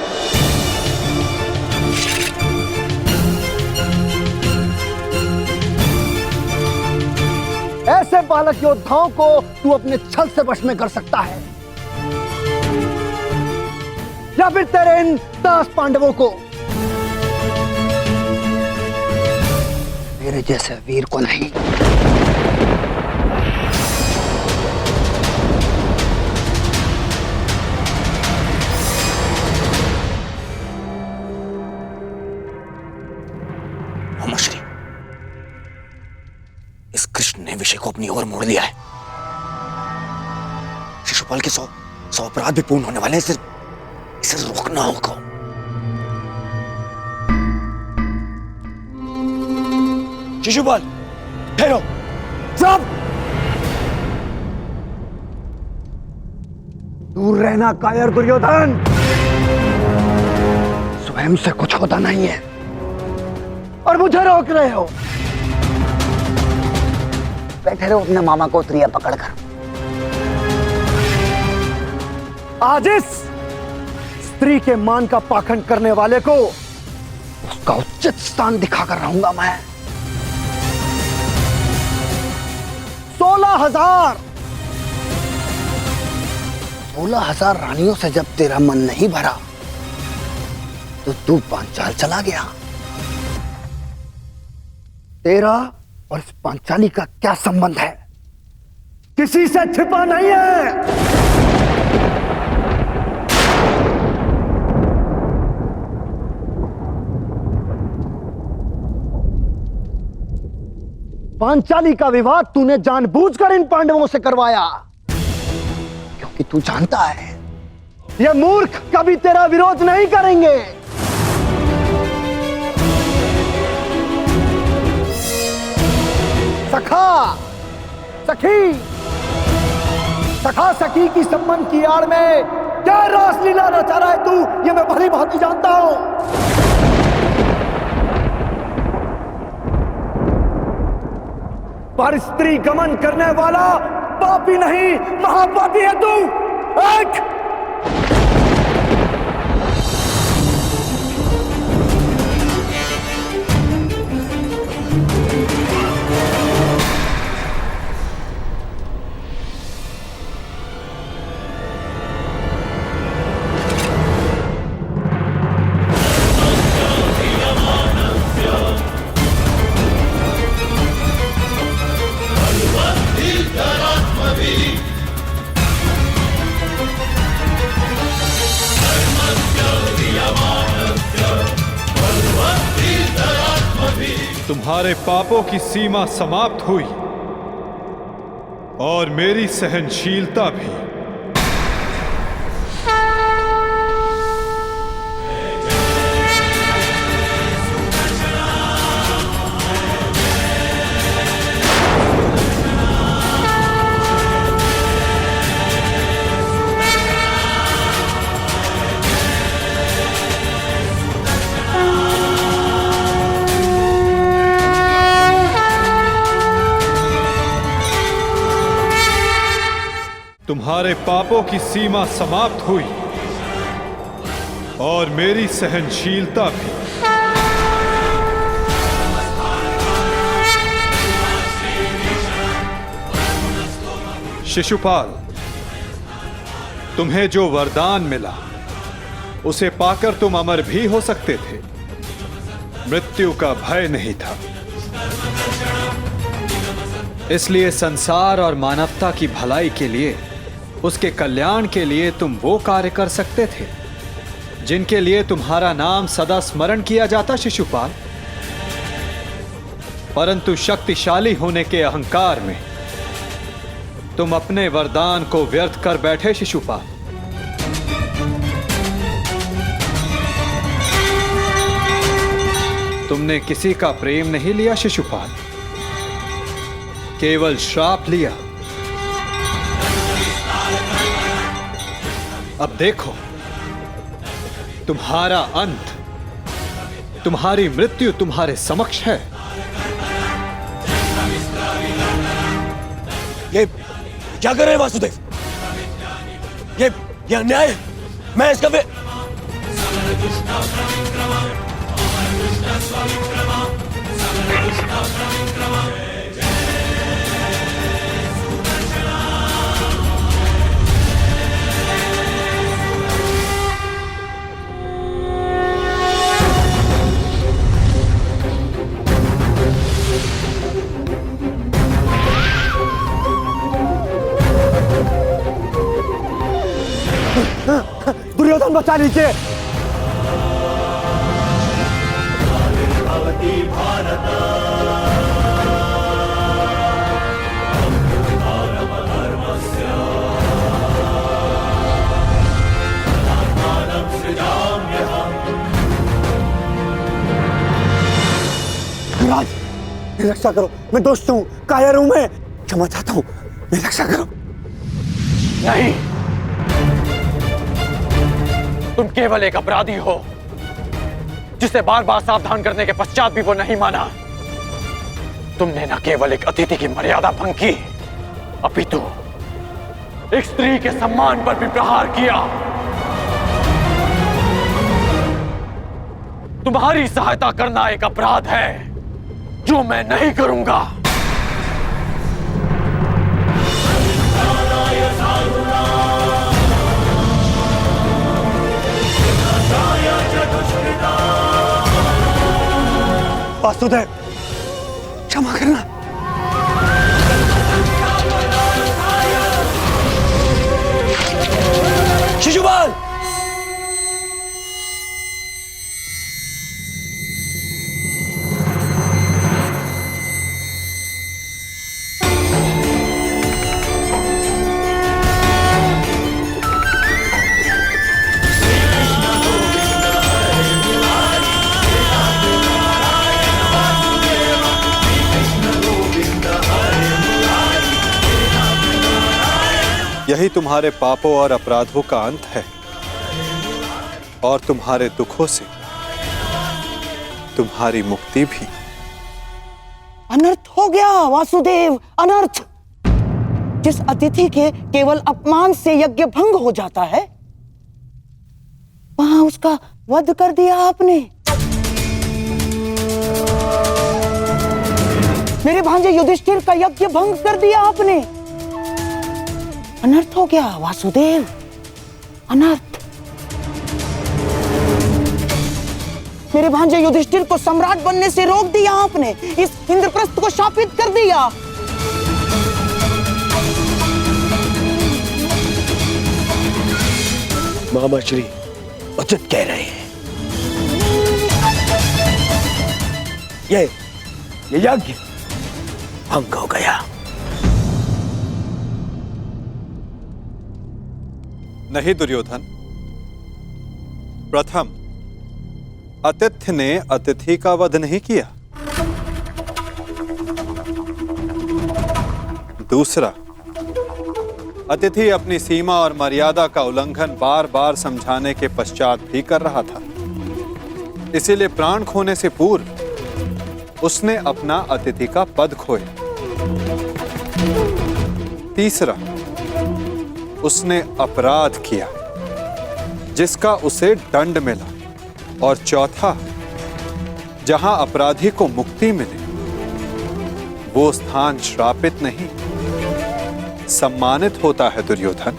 ऐसे बालक योद्धाओं को तू अपने छल से वश में कर सकता है या फिर तेरे इन दास पांडवों को। मेरे जैसे वीर को नहीं। श्री, इस कृष्ण ने विषय को अपनी ओर मोड़ लिया है। शिशुपाल के 100 अपराध भी पूर्ण होने वाले हैं। इसे रोकना होगा। शिशुपाल ठहरो। चुप। दूर रहना कायर दुर्योधन। स्वयं से कुछ होता नहीं है और मुझे रोक रहे हो। बैठे रहो अपने मामा को त्रिया पकड़कर। आज इस स्त्री के मान का पाखंड करने वाले को उसका उचित स्थान दिखाकर रहूंगा मैं। 16,000 रानियों से जब तेरा मन नहीं भरा तो तू पांचाल चला गया। तेरा और इस पांचाली का क्या संबंध है? किसी से छिपा नहीं है। पांचाली का विवाह तूने जानबूझकर इन पांडवों से करवाया, क्योंकि तू जानता है ये मूर्ख कभी तेरा विरोध नहीं करेंगे। सखा सखी की संबंध की आड़ में क्या रासलीला रचा रहा है तू, ये मैं भली भांति जानता हूं। पर स्त्री गमन करने वाला पापी नहीं, महापापी है तू। तुम्हारे पापों की सीमा समाप्त हुई और मेरी सहनशीलता भी। तुम्हारे पापों की सीमा समाप्त हुई और मेरी सहनशीलता भी। शिशुपाल, तुम्हें जो वरदान मिला उसे पाकर तुम अमर भी हो सकते थे। मृत्यु का भय नहीं था। इसलिए संसार और मानवता की भलाई के लिए, उसके कल्याण के लिए तुम वो कार्य कर सकते थे जिनके लिए तुम्हारा नाम सदा स्मरण किया जाता शिशुपाल। परंतु शक्तिशाली होने के अहंकार में तुम अपने वरदान को व्यर्थ कर बैठे शिशुपाल। तुमने किसी का प्रेम नहीं लिया शिशुपाल, केवल श्राप लिया। अब देखो, तुम्हारा अंत, तुम्हारी मृत्यु तुम्हारे समक्ष है। ये क्या कर रहे हैं वासुदेव? ये अन्याय है। मैं इसका दुर्योधन बचा लीजिए। राज, मेरी रक्षा करो, मैं दोस्त हूँ, कायर हूँ, मैं क्षमा चाहता हूँ, मेरी रक्षा करो। नहीं, तुम केवल एक अपराधी हो जिसे बार बार सावधान करने के पश्चात भी वो नहीं माना। तुमने न केवल एक अतिथि की मर्यादा भंग की, अपितु एक स्त्री के सम्मान पर भी प्रहार किया। तुम्हारी सहायता करना एक अपराध है जो मैं नहीं करूंगा। वासुदेव, क्षमा करना। शिशुपाल, यही तुम्हारे पापों और अपराधों का अंत है और तुम्हारे दुखों से तुम्हारी मुक्ति भी। अनर्थ हो गया वासुदेव, अनर्थ। जिस अतिथि के केवल अपमान से यज्ञ भंग हो जाता है, वहां उसका वध कर दिया आपने। मेरे भांजे युधिष्ठिर का यज्ञ भंग कर दिया आपने। अनर्थ हो गया वासुदेव, अनर्थ। मेरे भांजे युधिष्ठिर को सम्राट बनने से रोक दिया आपने, इस इंद्रप्रस्थ को शापित कर दिया। मामा श्री उचित कह रहे हैं। ये यज्ञ भंग हो गया। नहीं दुर्योधन, प्रथम आतिथ्य ने अतिथि का वध नहीं किया। दूसरा, अतिथि अपनी सीमा और मर्यादा का उल्लंघन बार बार समझाने के पश्चात भी कर रहा था। इसीलिए प्राण खोने से पूर्व उसने अपना अतिथि का पद खोया। तीसरा, उसने अपराध किया जिसका उसे दंड मिला। और चौथा, जहां अपराधी को मुक्ति मिले वो स्थान श्रापित नहीं, सम्मानित होता है दुर्योधन।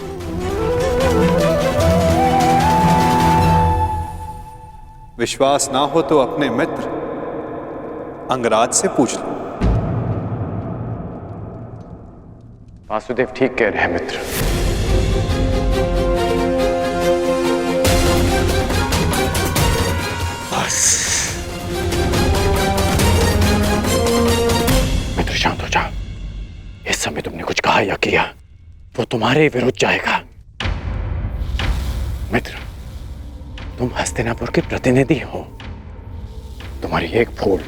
विश्वास ना हो तो अपने मित्र अंगराज से पूछ लो। वासुदेव ठीक कह रहे हैं मित्र। मित्र शांत हो जाओ। इस समय तुमने कुछ कहा या किया वो तुम्हारे विरुद्ध जाएगा। मित्र, तुम हस्तिनापुर के प्रतिनिधि हो। तुम्हारी एक भूल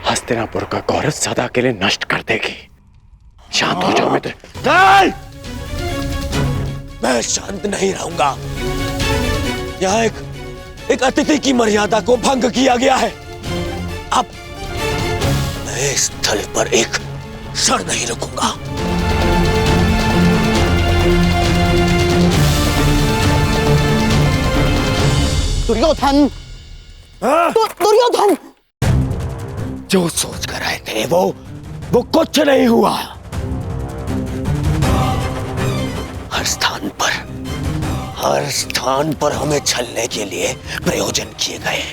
हस्तिनापुर का गौरव सदा के लिए नष्ट कर देगी। शांत हो जाओ मित्र। नहीं! मैं शांत नहीं रहूंगा। यहाँ एक अतिथि की मर्यादा को भंग किया गया है। अब मैं इस स्थल पर एक क्षण नहीं रुकूंगा। दुर्योधन, दुर्योधन, जो सोच कर आए थे वो कुछ नहीं हुआ। हर स्थान पर हमें छलने के लिए प्रयोजन किए गए।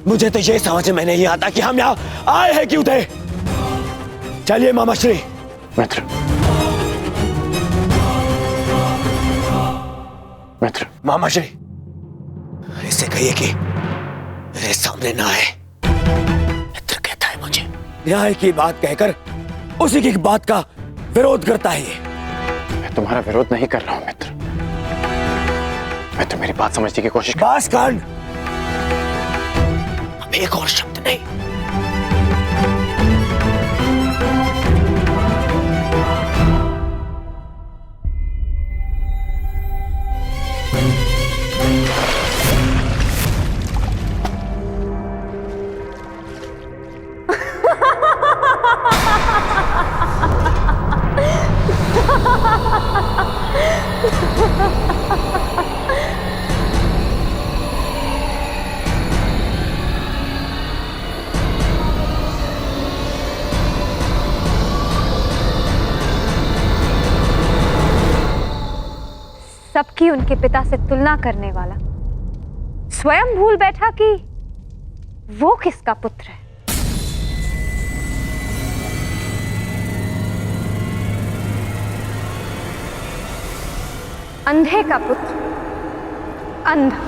मुझे तो ये समझ में नहीं आता कि हम यहाँ आए हैं क्यों थे। चलिए मामाश्री। मित्र, मित्र, मामाश्री, इसे कहिए कि मेरे सामने ना आए। मित्र कहता है मुझे। न्याय की बात कहकर उसी की बात का विरोध करता है ये। मैं तुम्हारा विरोध नहीं कर रहा हूं मित्र। मैं तो मेरी बात समझने की कोशिश बस कांड। अब एक और शब्द नहीं। की उनके पिता से तुलना करने वाला स्वयं भूल बैठा कि वो किसका पुत्र है। अंधे का पुत्र अंधा।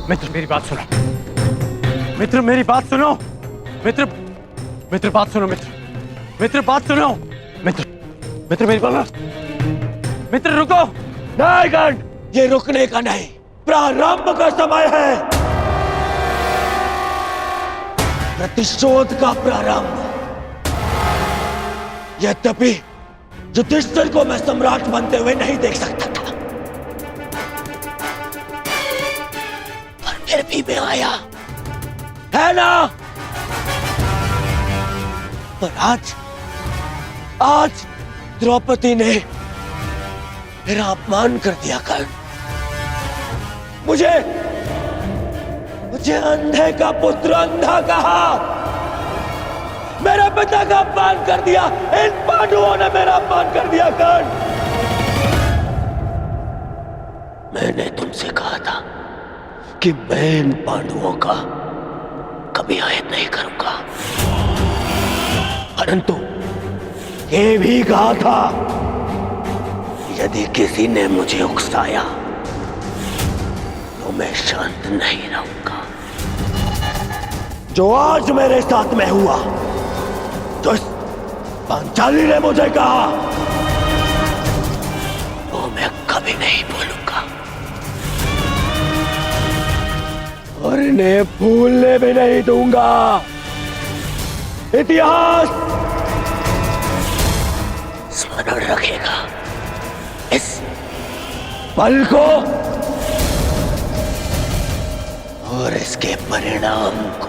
मित्र मेरी बात सुनो, मित्र मेरी बात सुनो, मित्र मित्र बात सुनो, मित्र मित्र बात सुनो, मित्र मित्र मेरी बात, मित्र रुको। नहीं गण, ये रुकने का नहीं, प्रारंभ का समय है, प्रतिशोध का प्रारंभ। यद्यपि युधिष्ठिर को मैं सम्राट बनते हुए नहीं देख सकता था, फिर भी मैं आया, है ना? पर आज द्रौपदी ने मेरा अपमान कर दिया। कर्ण, मुझे अंधे का पुत्र अंधा कहा, मेरे पिता का अपमान कर दिया, इन पांडवों ने मेरा अपमान कर दिया। कर्ण, मैंने तुमसे कहा था कि मैं इन पांडवों का कभी आयत नहीं करूंगा, परंतु ये भी कहा था यदि किसी ने मुझे उकसाया तो मैं शांत नहीं रहूंगा। जो आज मेरे साथ में हुआ, जो पांचाली ने मुझे कहा, वो मैं कभी नहीं भूलूंगा और इन्हें भूलने भी नहीं दूंगा। इतिहास स्मरण रखेगा इस पल को और इसके परिणाम को।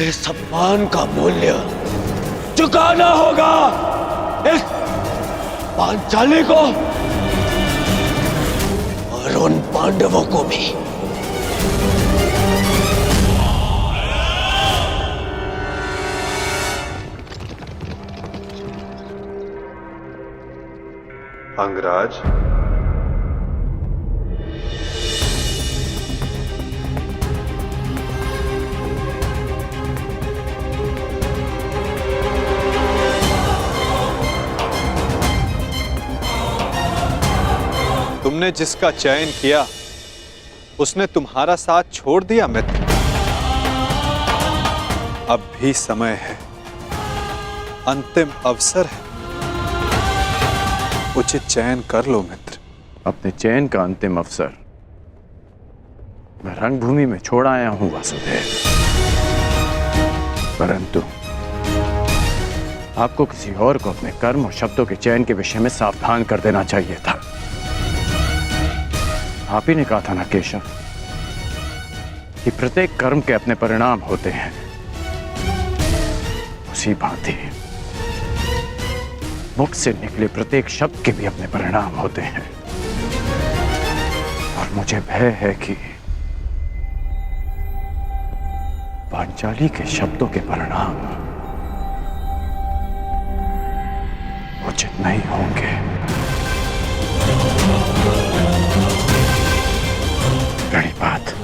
इस सम्मान का मूल्य चुकाना होगा इस पांचाली को और उन पांडवों को भी। अंगराज, तुमने जिसका चयन किया उसने तुम्हारा साथ छोड़ दिया मित्र। अब भी समय है, अंतिम अवसर है, उचित चयन कर लो मित्र। अपने चयन का अंतिम अवसर मैं रंगभूमि में छोड़ आया हूं वासुदेव, परंतु आपको किसी और को अपने कर्म और शब्दों के चयन के विषय में सावधान कर देना चाहिए था। आप ही ने कहा था ना केशव कि प्रत्येक कर्म के अपने परिणाम होते हैं। उसी भांति मुख से निकले प्रत्येक शब्द के भी अपने परिणाम होते हैं। और मुझे भय है कि पांचाली के शब्दों के परिणाम उचित नहीं होंगे। बड़ी बात।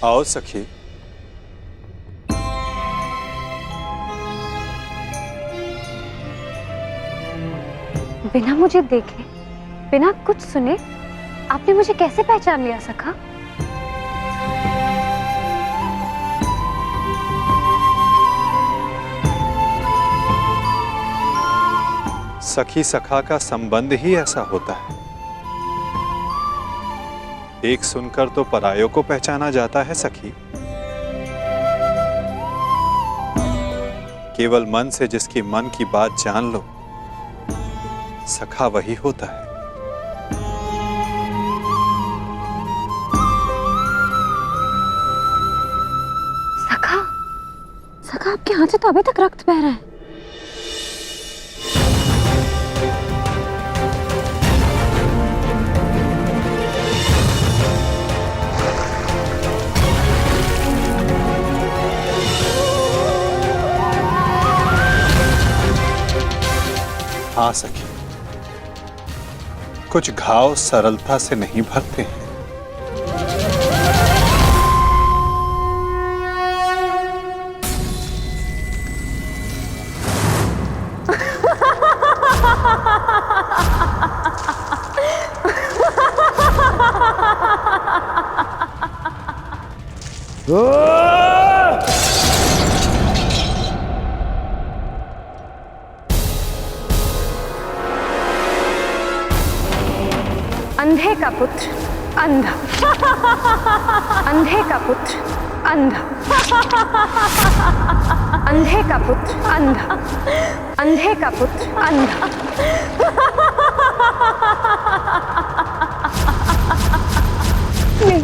आओ सखी। बिना मुझे देखे, बिना कुछ सुने आपने मुझे कैसे पहचान लिया सखा? सखी सखा का संबंध ही ऐसा होता है। एक सुनकर तो परायों को पहचाना जाता है सखी। केवल मन से जिसकी मन की बात जान लो, सखा वही होता है। सखा, सखा आपके हाथ से तो अभी तक रक्त बह रहा है। हाँ सखी, कुछ घाव सरलता से नहीं भरते हैं। अंधे का पुत्र अंधा, अंधे का पुत्र अंधा, अंधे का पुत्र अंधा, अंधे का पुत्र अंधा।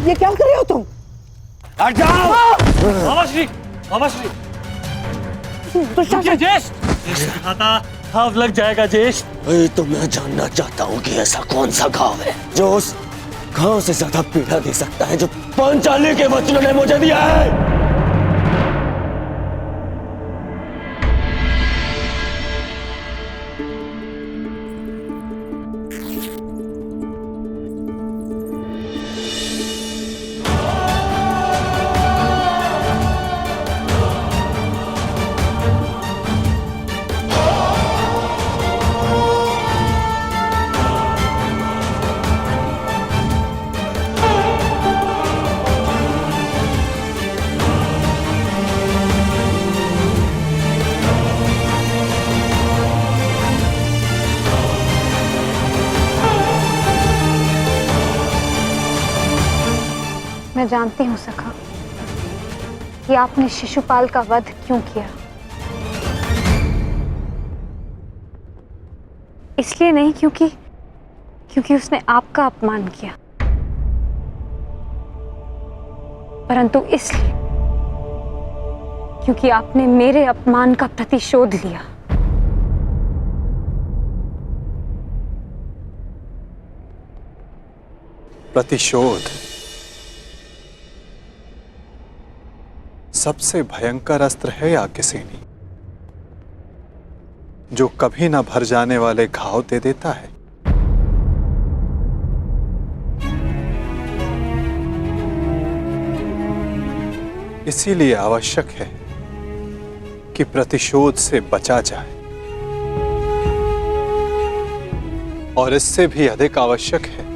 ये क्या कर रहे हो तुम? हट जाओ! बाबाश्री, बाबाश्री, तो रुकिए ज्येष्ठ। खाता घाव लग जाएगा ज्येष्ठ। तो मैं जानना चाहता हूँ कि ऐसा कौन सा घाव है जो उस घाव से ज्यादा पीड़ा दे सकता है जो पांचाली के वचनों ने मुझे दिया है। मैं जानती हूँ सखा कि आपने शिशुपाल का वध क्यों किया। इसलिए नहीं क्योंकि उसने आपका अपमान किया, परंतु इसलिए क्योंकि आपने मेरे अपमान का प्रतिशोध लिया। प्रतिशोध सबसे भयंकर अस्त्र है याज्ञसेनी, जो कभी ना भर जाने वाले घाव दे देता है। इसीलिए आवश्यक है कि प्रतिशोध से बचा जाए, और इससे भी अधिक आवश्यक है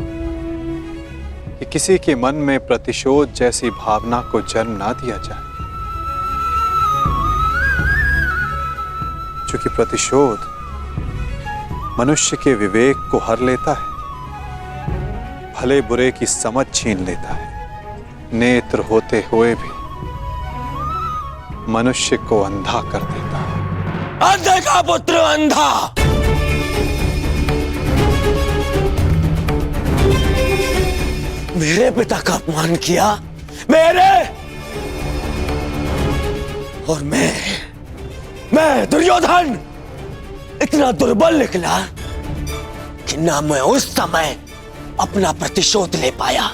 कि किसी के मन में प्रतिशोध जैसी भावना को जन्म ना दिया जाए, क्योंकि प्रतिशोध मनुष्य के विवेक को हर लेता है, भले बुरे की समझ छीन लेता है, नेत्र होते हुए भी मनुष्य को अंधा कर देता है। अंधे का पुत्र अंधा। मेरे पिता का अपमान किया, मेरे, और मैं दुर्योधन इतना दुर्बल निकला कि ना मैं उस समय अपना प्रतिशोध ले पाया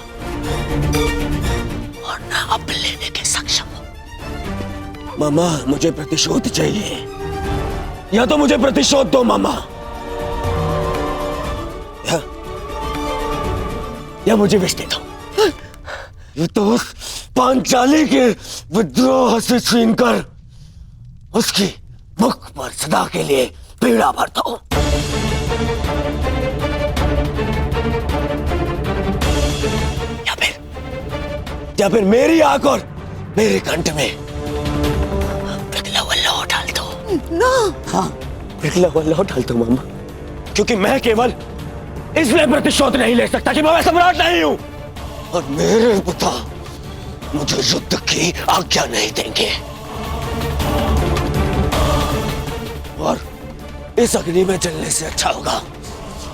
और ना अब लेने के सक्षम हूं। मामा, मुझे प्रतिशोध चाहिए, या तो मुझे प्रतिशोध दो मामा, या मुझे विष दे दो। ये तो उस पांचाली के विद्रोह से छीनकर उसकी मुख पर सदा के लिए पीड़ा भर दो। या फिर मेरी आंख और मेरे कंठ में पिघला हुआ लौह डाल दो ना। हाँ, पिघला हुआ लौह डाल दो मामा, क्योंकि मैं केवल इसलिए प्रतिशोध नहीं ले सकता कि मैं सम्राट नहीं हूं, और मेरे पिता मुझे युद्ध की आज्ञा नहीं देंगे। और इस अग्नि में जलने से अच्छा होगा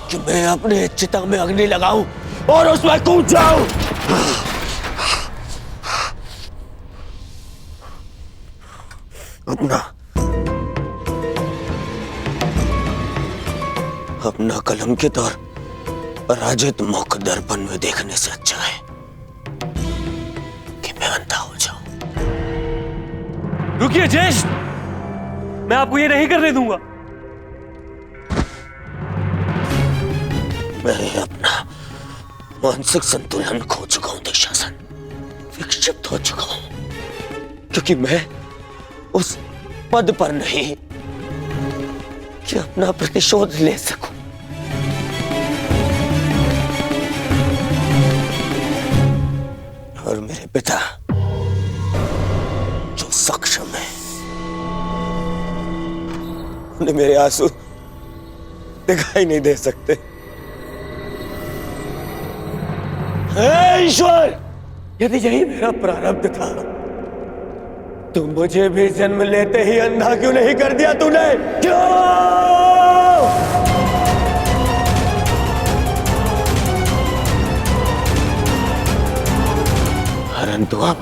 कि मैं अपने चिता में अग्नि लगाऊं और उसमें कूद जाऊं। अपना कलंकित और पराजित मुख दर्पण में देखने से अच्छा है कि मैं अंधा हो जाऊं। रुकिए ज्येष्ठ, मैं आपको ये नहीं करने दूंगा। मैं अपना मानसिक संतुलन खो चुका हूं दुशासन, विक्षिप्त हो चुका हूं, क्योंकि मैं उस पद पर नहीं कि अपना प्रतिशोध ले सकूं। और मेरे पिता जो सक्षम है, उन्हें मेरे आंसू दिखाई नहीं दे सकते। हे ईश्वर, यदि यही मेरा प्रारब्ध था तो मुझे भी जन्म लेते ही अंधा क्यों नहीं कर दिया तूने? क्यों? परंतु अब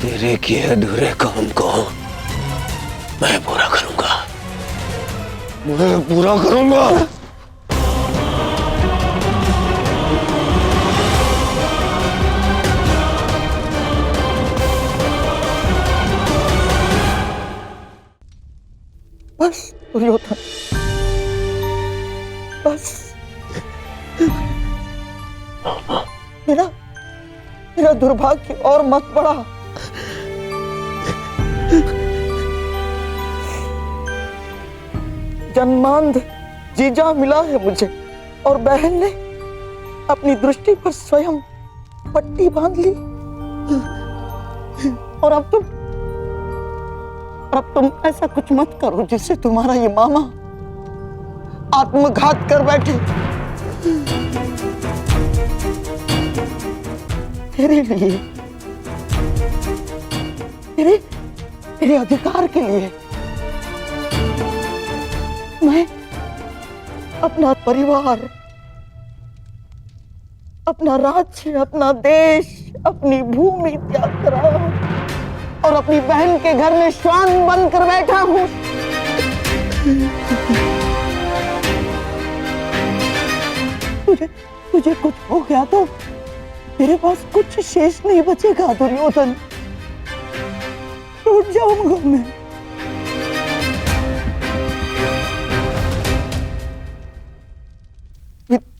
तेरे किए अधूरे काम को मैं पूरा करूंगा, मैं पूरा करूंगा। बस दुर्योधन, बस। मेरा दुर्भाग्य और मत बढ़ा। जन्मांध जीजा मिला है मुझे, और बहन ने अपनी दृष्टि पर स्वयं पट्टी बांध ली, और अब तुम ऐसा कुछ मत करो जिससे तुम्हारा ये मामा आत्मघात कर बैठे। तेरे लिए, तेरे अधिकार के लिए अपना परिवार, अपना राज्य, अपना देश, अपनी भूमि त्याग करा और अपनी बहन के घर में श्वान बनकर बैठा हूं। तुझे कुछ हो गया तो तेरे पास कुछ शेष नहीं बचेगा दुर्योधन। टूट जाऊंगा मैं।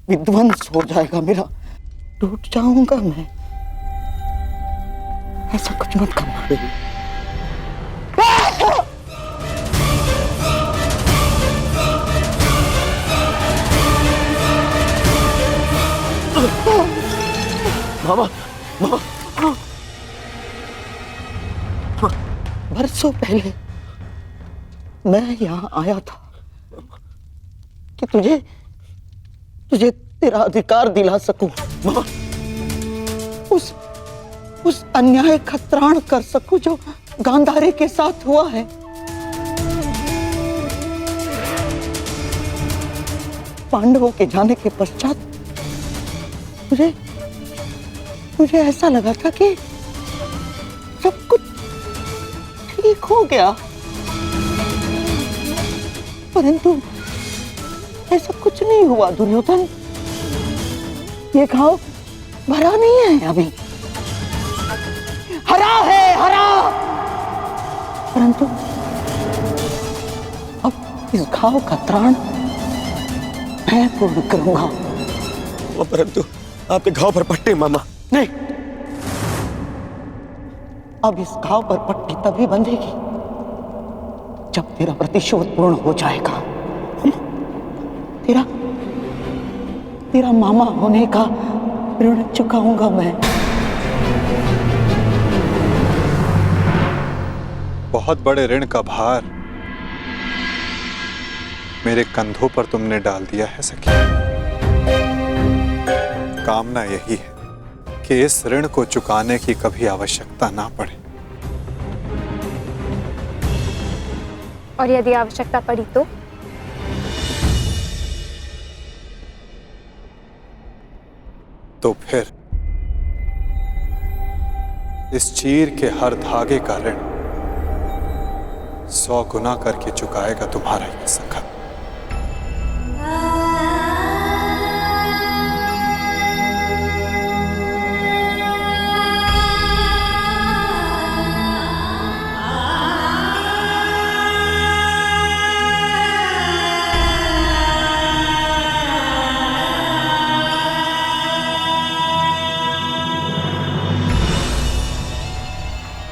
विध्वंस हो जाएगा मेरा, टूट जाऊंगा मैं। ऐसा कुछ मत करना। मामा, मामा। बरसों पहले मैं यहां आया था कि तुझे तेरा अधिकार दिला सकूं, उस अन्याय का त्राण कर सकूं जो गांधारी के साथ हुआ है। पांडवों के जाने के पश्चात मुझे ऐसा लगा था कि सब कुछ ठीक हो गया, परंतु ऐसा कुछ नहीं हुआ दुर्योधन। ये घाव भरा नहीं है अभी, हरा है, हरा। परंतु अब इस घाव का त्राण मैं पूर्ण करूंगा। परंतु आपके घाव पर पट्टी मामा। नहीं, अब इस घाव पर पट्टी तभी बंधेगी जब तेरा प्रतिशोध पूर्ण हो जाएगा। तेरा मामा होने का ऋण चुकाऊंगा मैं। बहुत बड़े ऋण का भार मेरे कंधों पर तुमने डाल दिया है सखी। कामना यही है कि इस ऋण को चुकाने की कभी आवश्यकता ना पड़े। और यदि आवश्यकता पड़ी तो फिर इस चीर के हर धागे का ऋण 100 गुना करके चुकाएगा तुम्हारा ये सखा।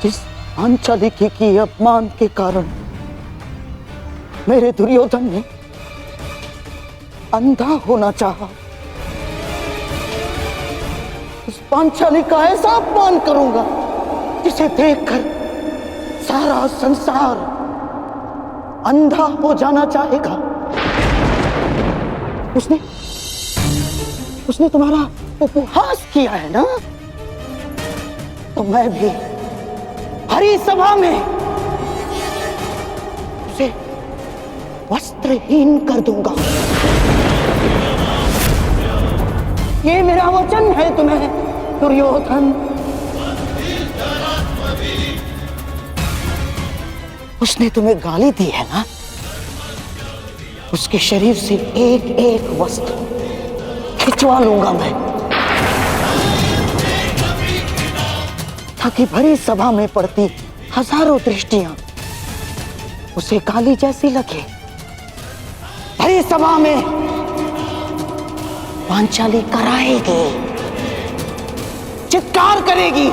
जिस पांचालिकी की अपमान के कारण मेरे दुर्योधन ने अंधा होना चाहा, उस पांचाली का ऐसा अपमान करूंगा जिसे देखकर सारा संसार अंधा हो जाना चाहेगा। उसने तुम्हारा उपहास किया है ना, तो मैं भी हरी सभा में उसे वस्त्रहीन कर दूंगा। ये मेरा वचन है तुम्हें दुर्योधन। उसने तुम्हें गाली दी है ना, उसके शरीर से एक एक वस्त्र खिंचवा लूंगा मैं, ताकि भरी सभा में पड़ती हजारों दृष्टियां उसे गाली जैसी लगे। भरी सभा में पांचाली कराएगी, चित्कार करेगी,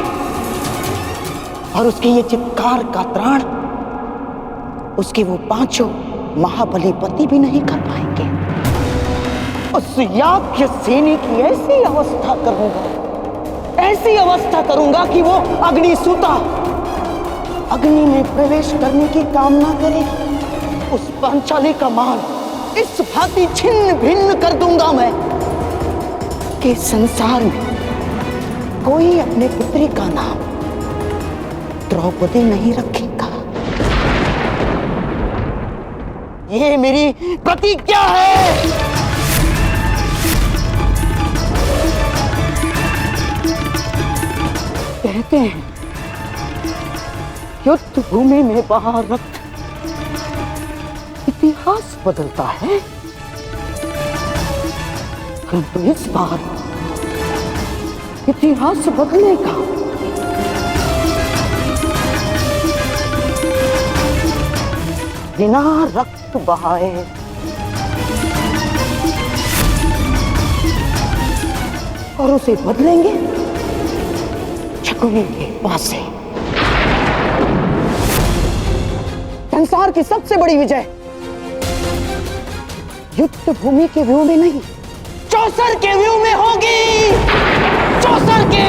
और उसके ये चित्कार का त्राण उसके वो 5 महाबली पति भी नहीं कर पाएंगे। उस याज्ञ सेनी की ऐसी अवस्था करूंगा कि वो अग्निसूता अग्नि में प्रवेश करने की कामना करेगी। उस पांचाली का मान इस भांति छिन्न भिन्न कर दूंगा मैं कि संसार में कोई अपने पुत्री का नाम द्रौपदी नहीं रखेगा। ये मेरी प्रतिज्ञा है। कहते हैं युद्ध भूमि में बहा रक्त इतिहास बदलता है, परंतु इस बार इतिहास बदलेगा। बिना रक्त बहाए और उसे बदलेंगे शकुनी के पास से। संसार की सबसे बड़ी विजय युद्ध भूमि के व्यू में नहीं, चौसर के व्यू में होगी। चौसर के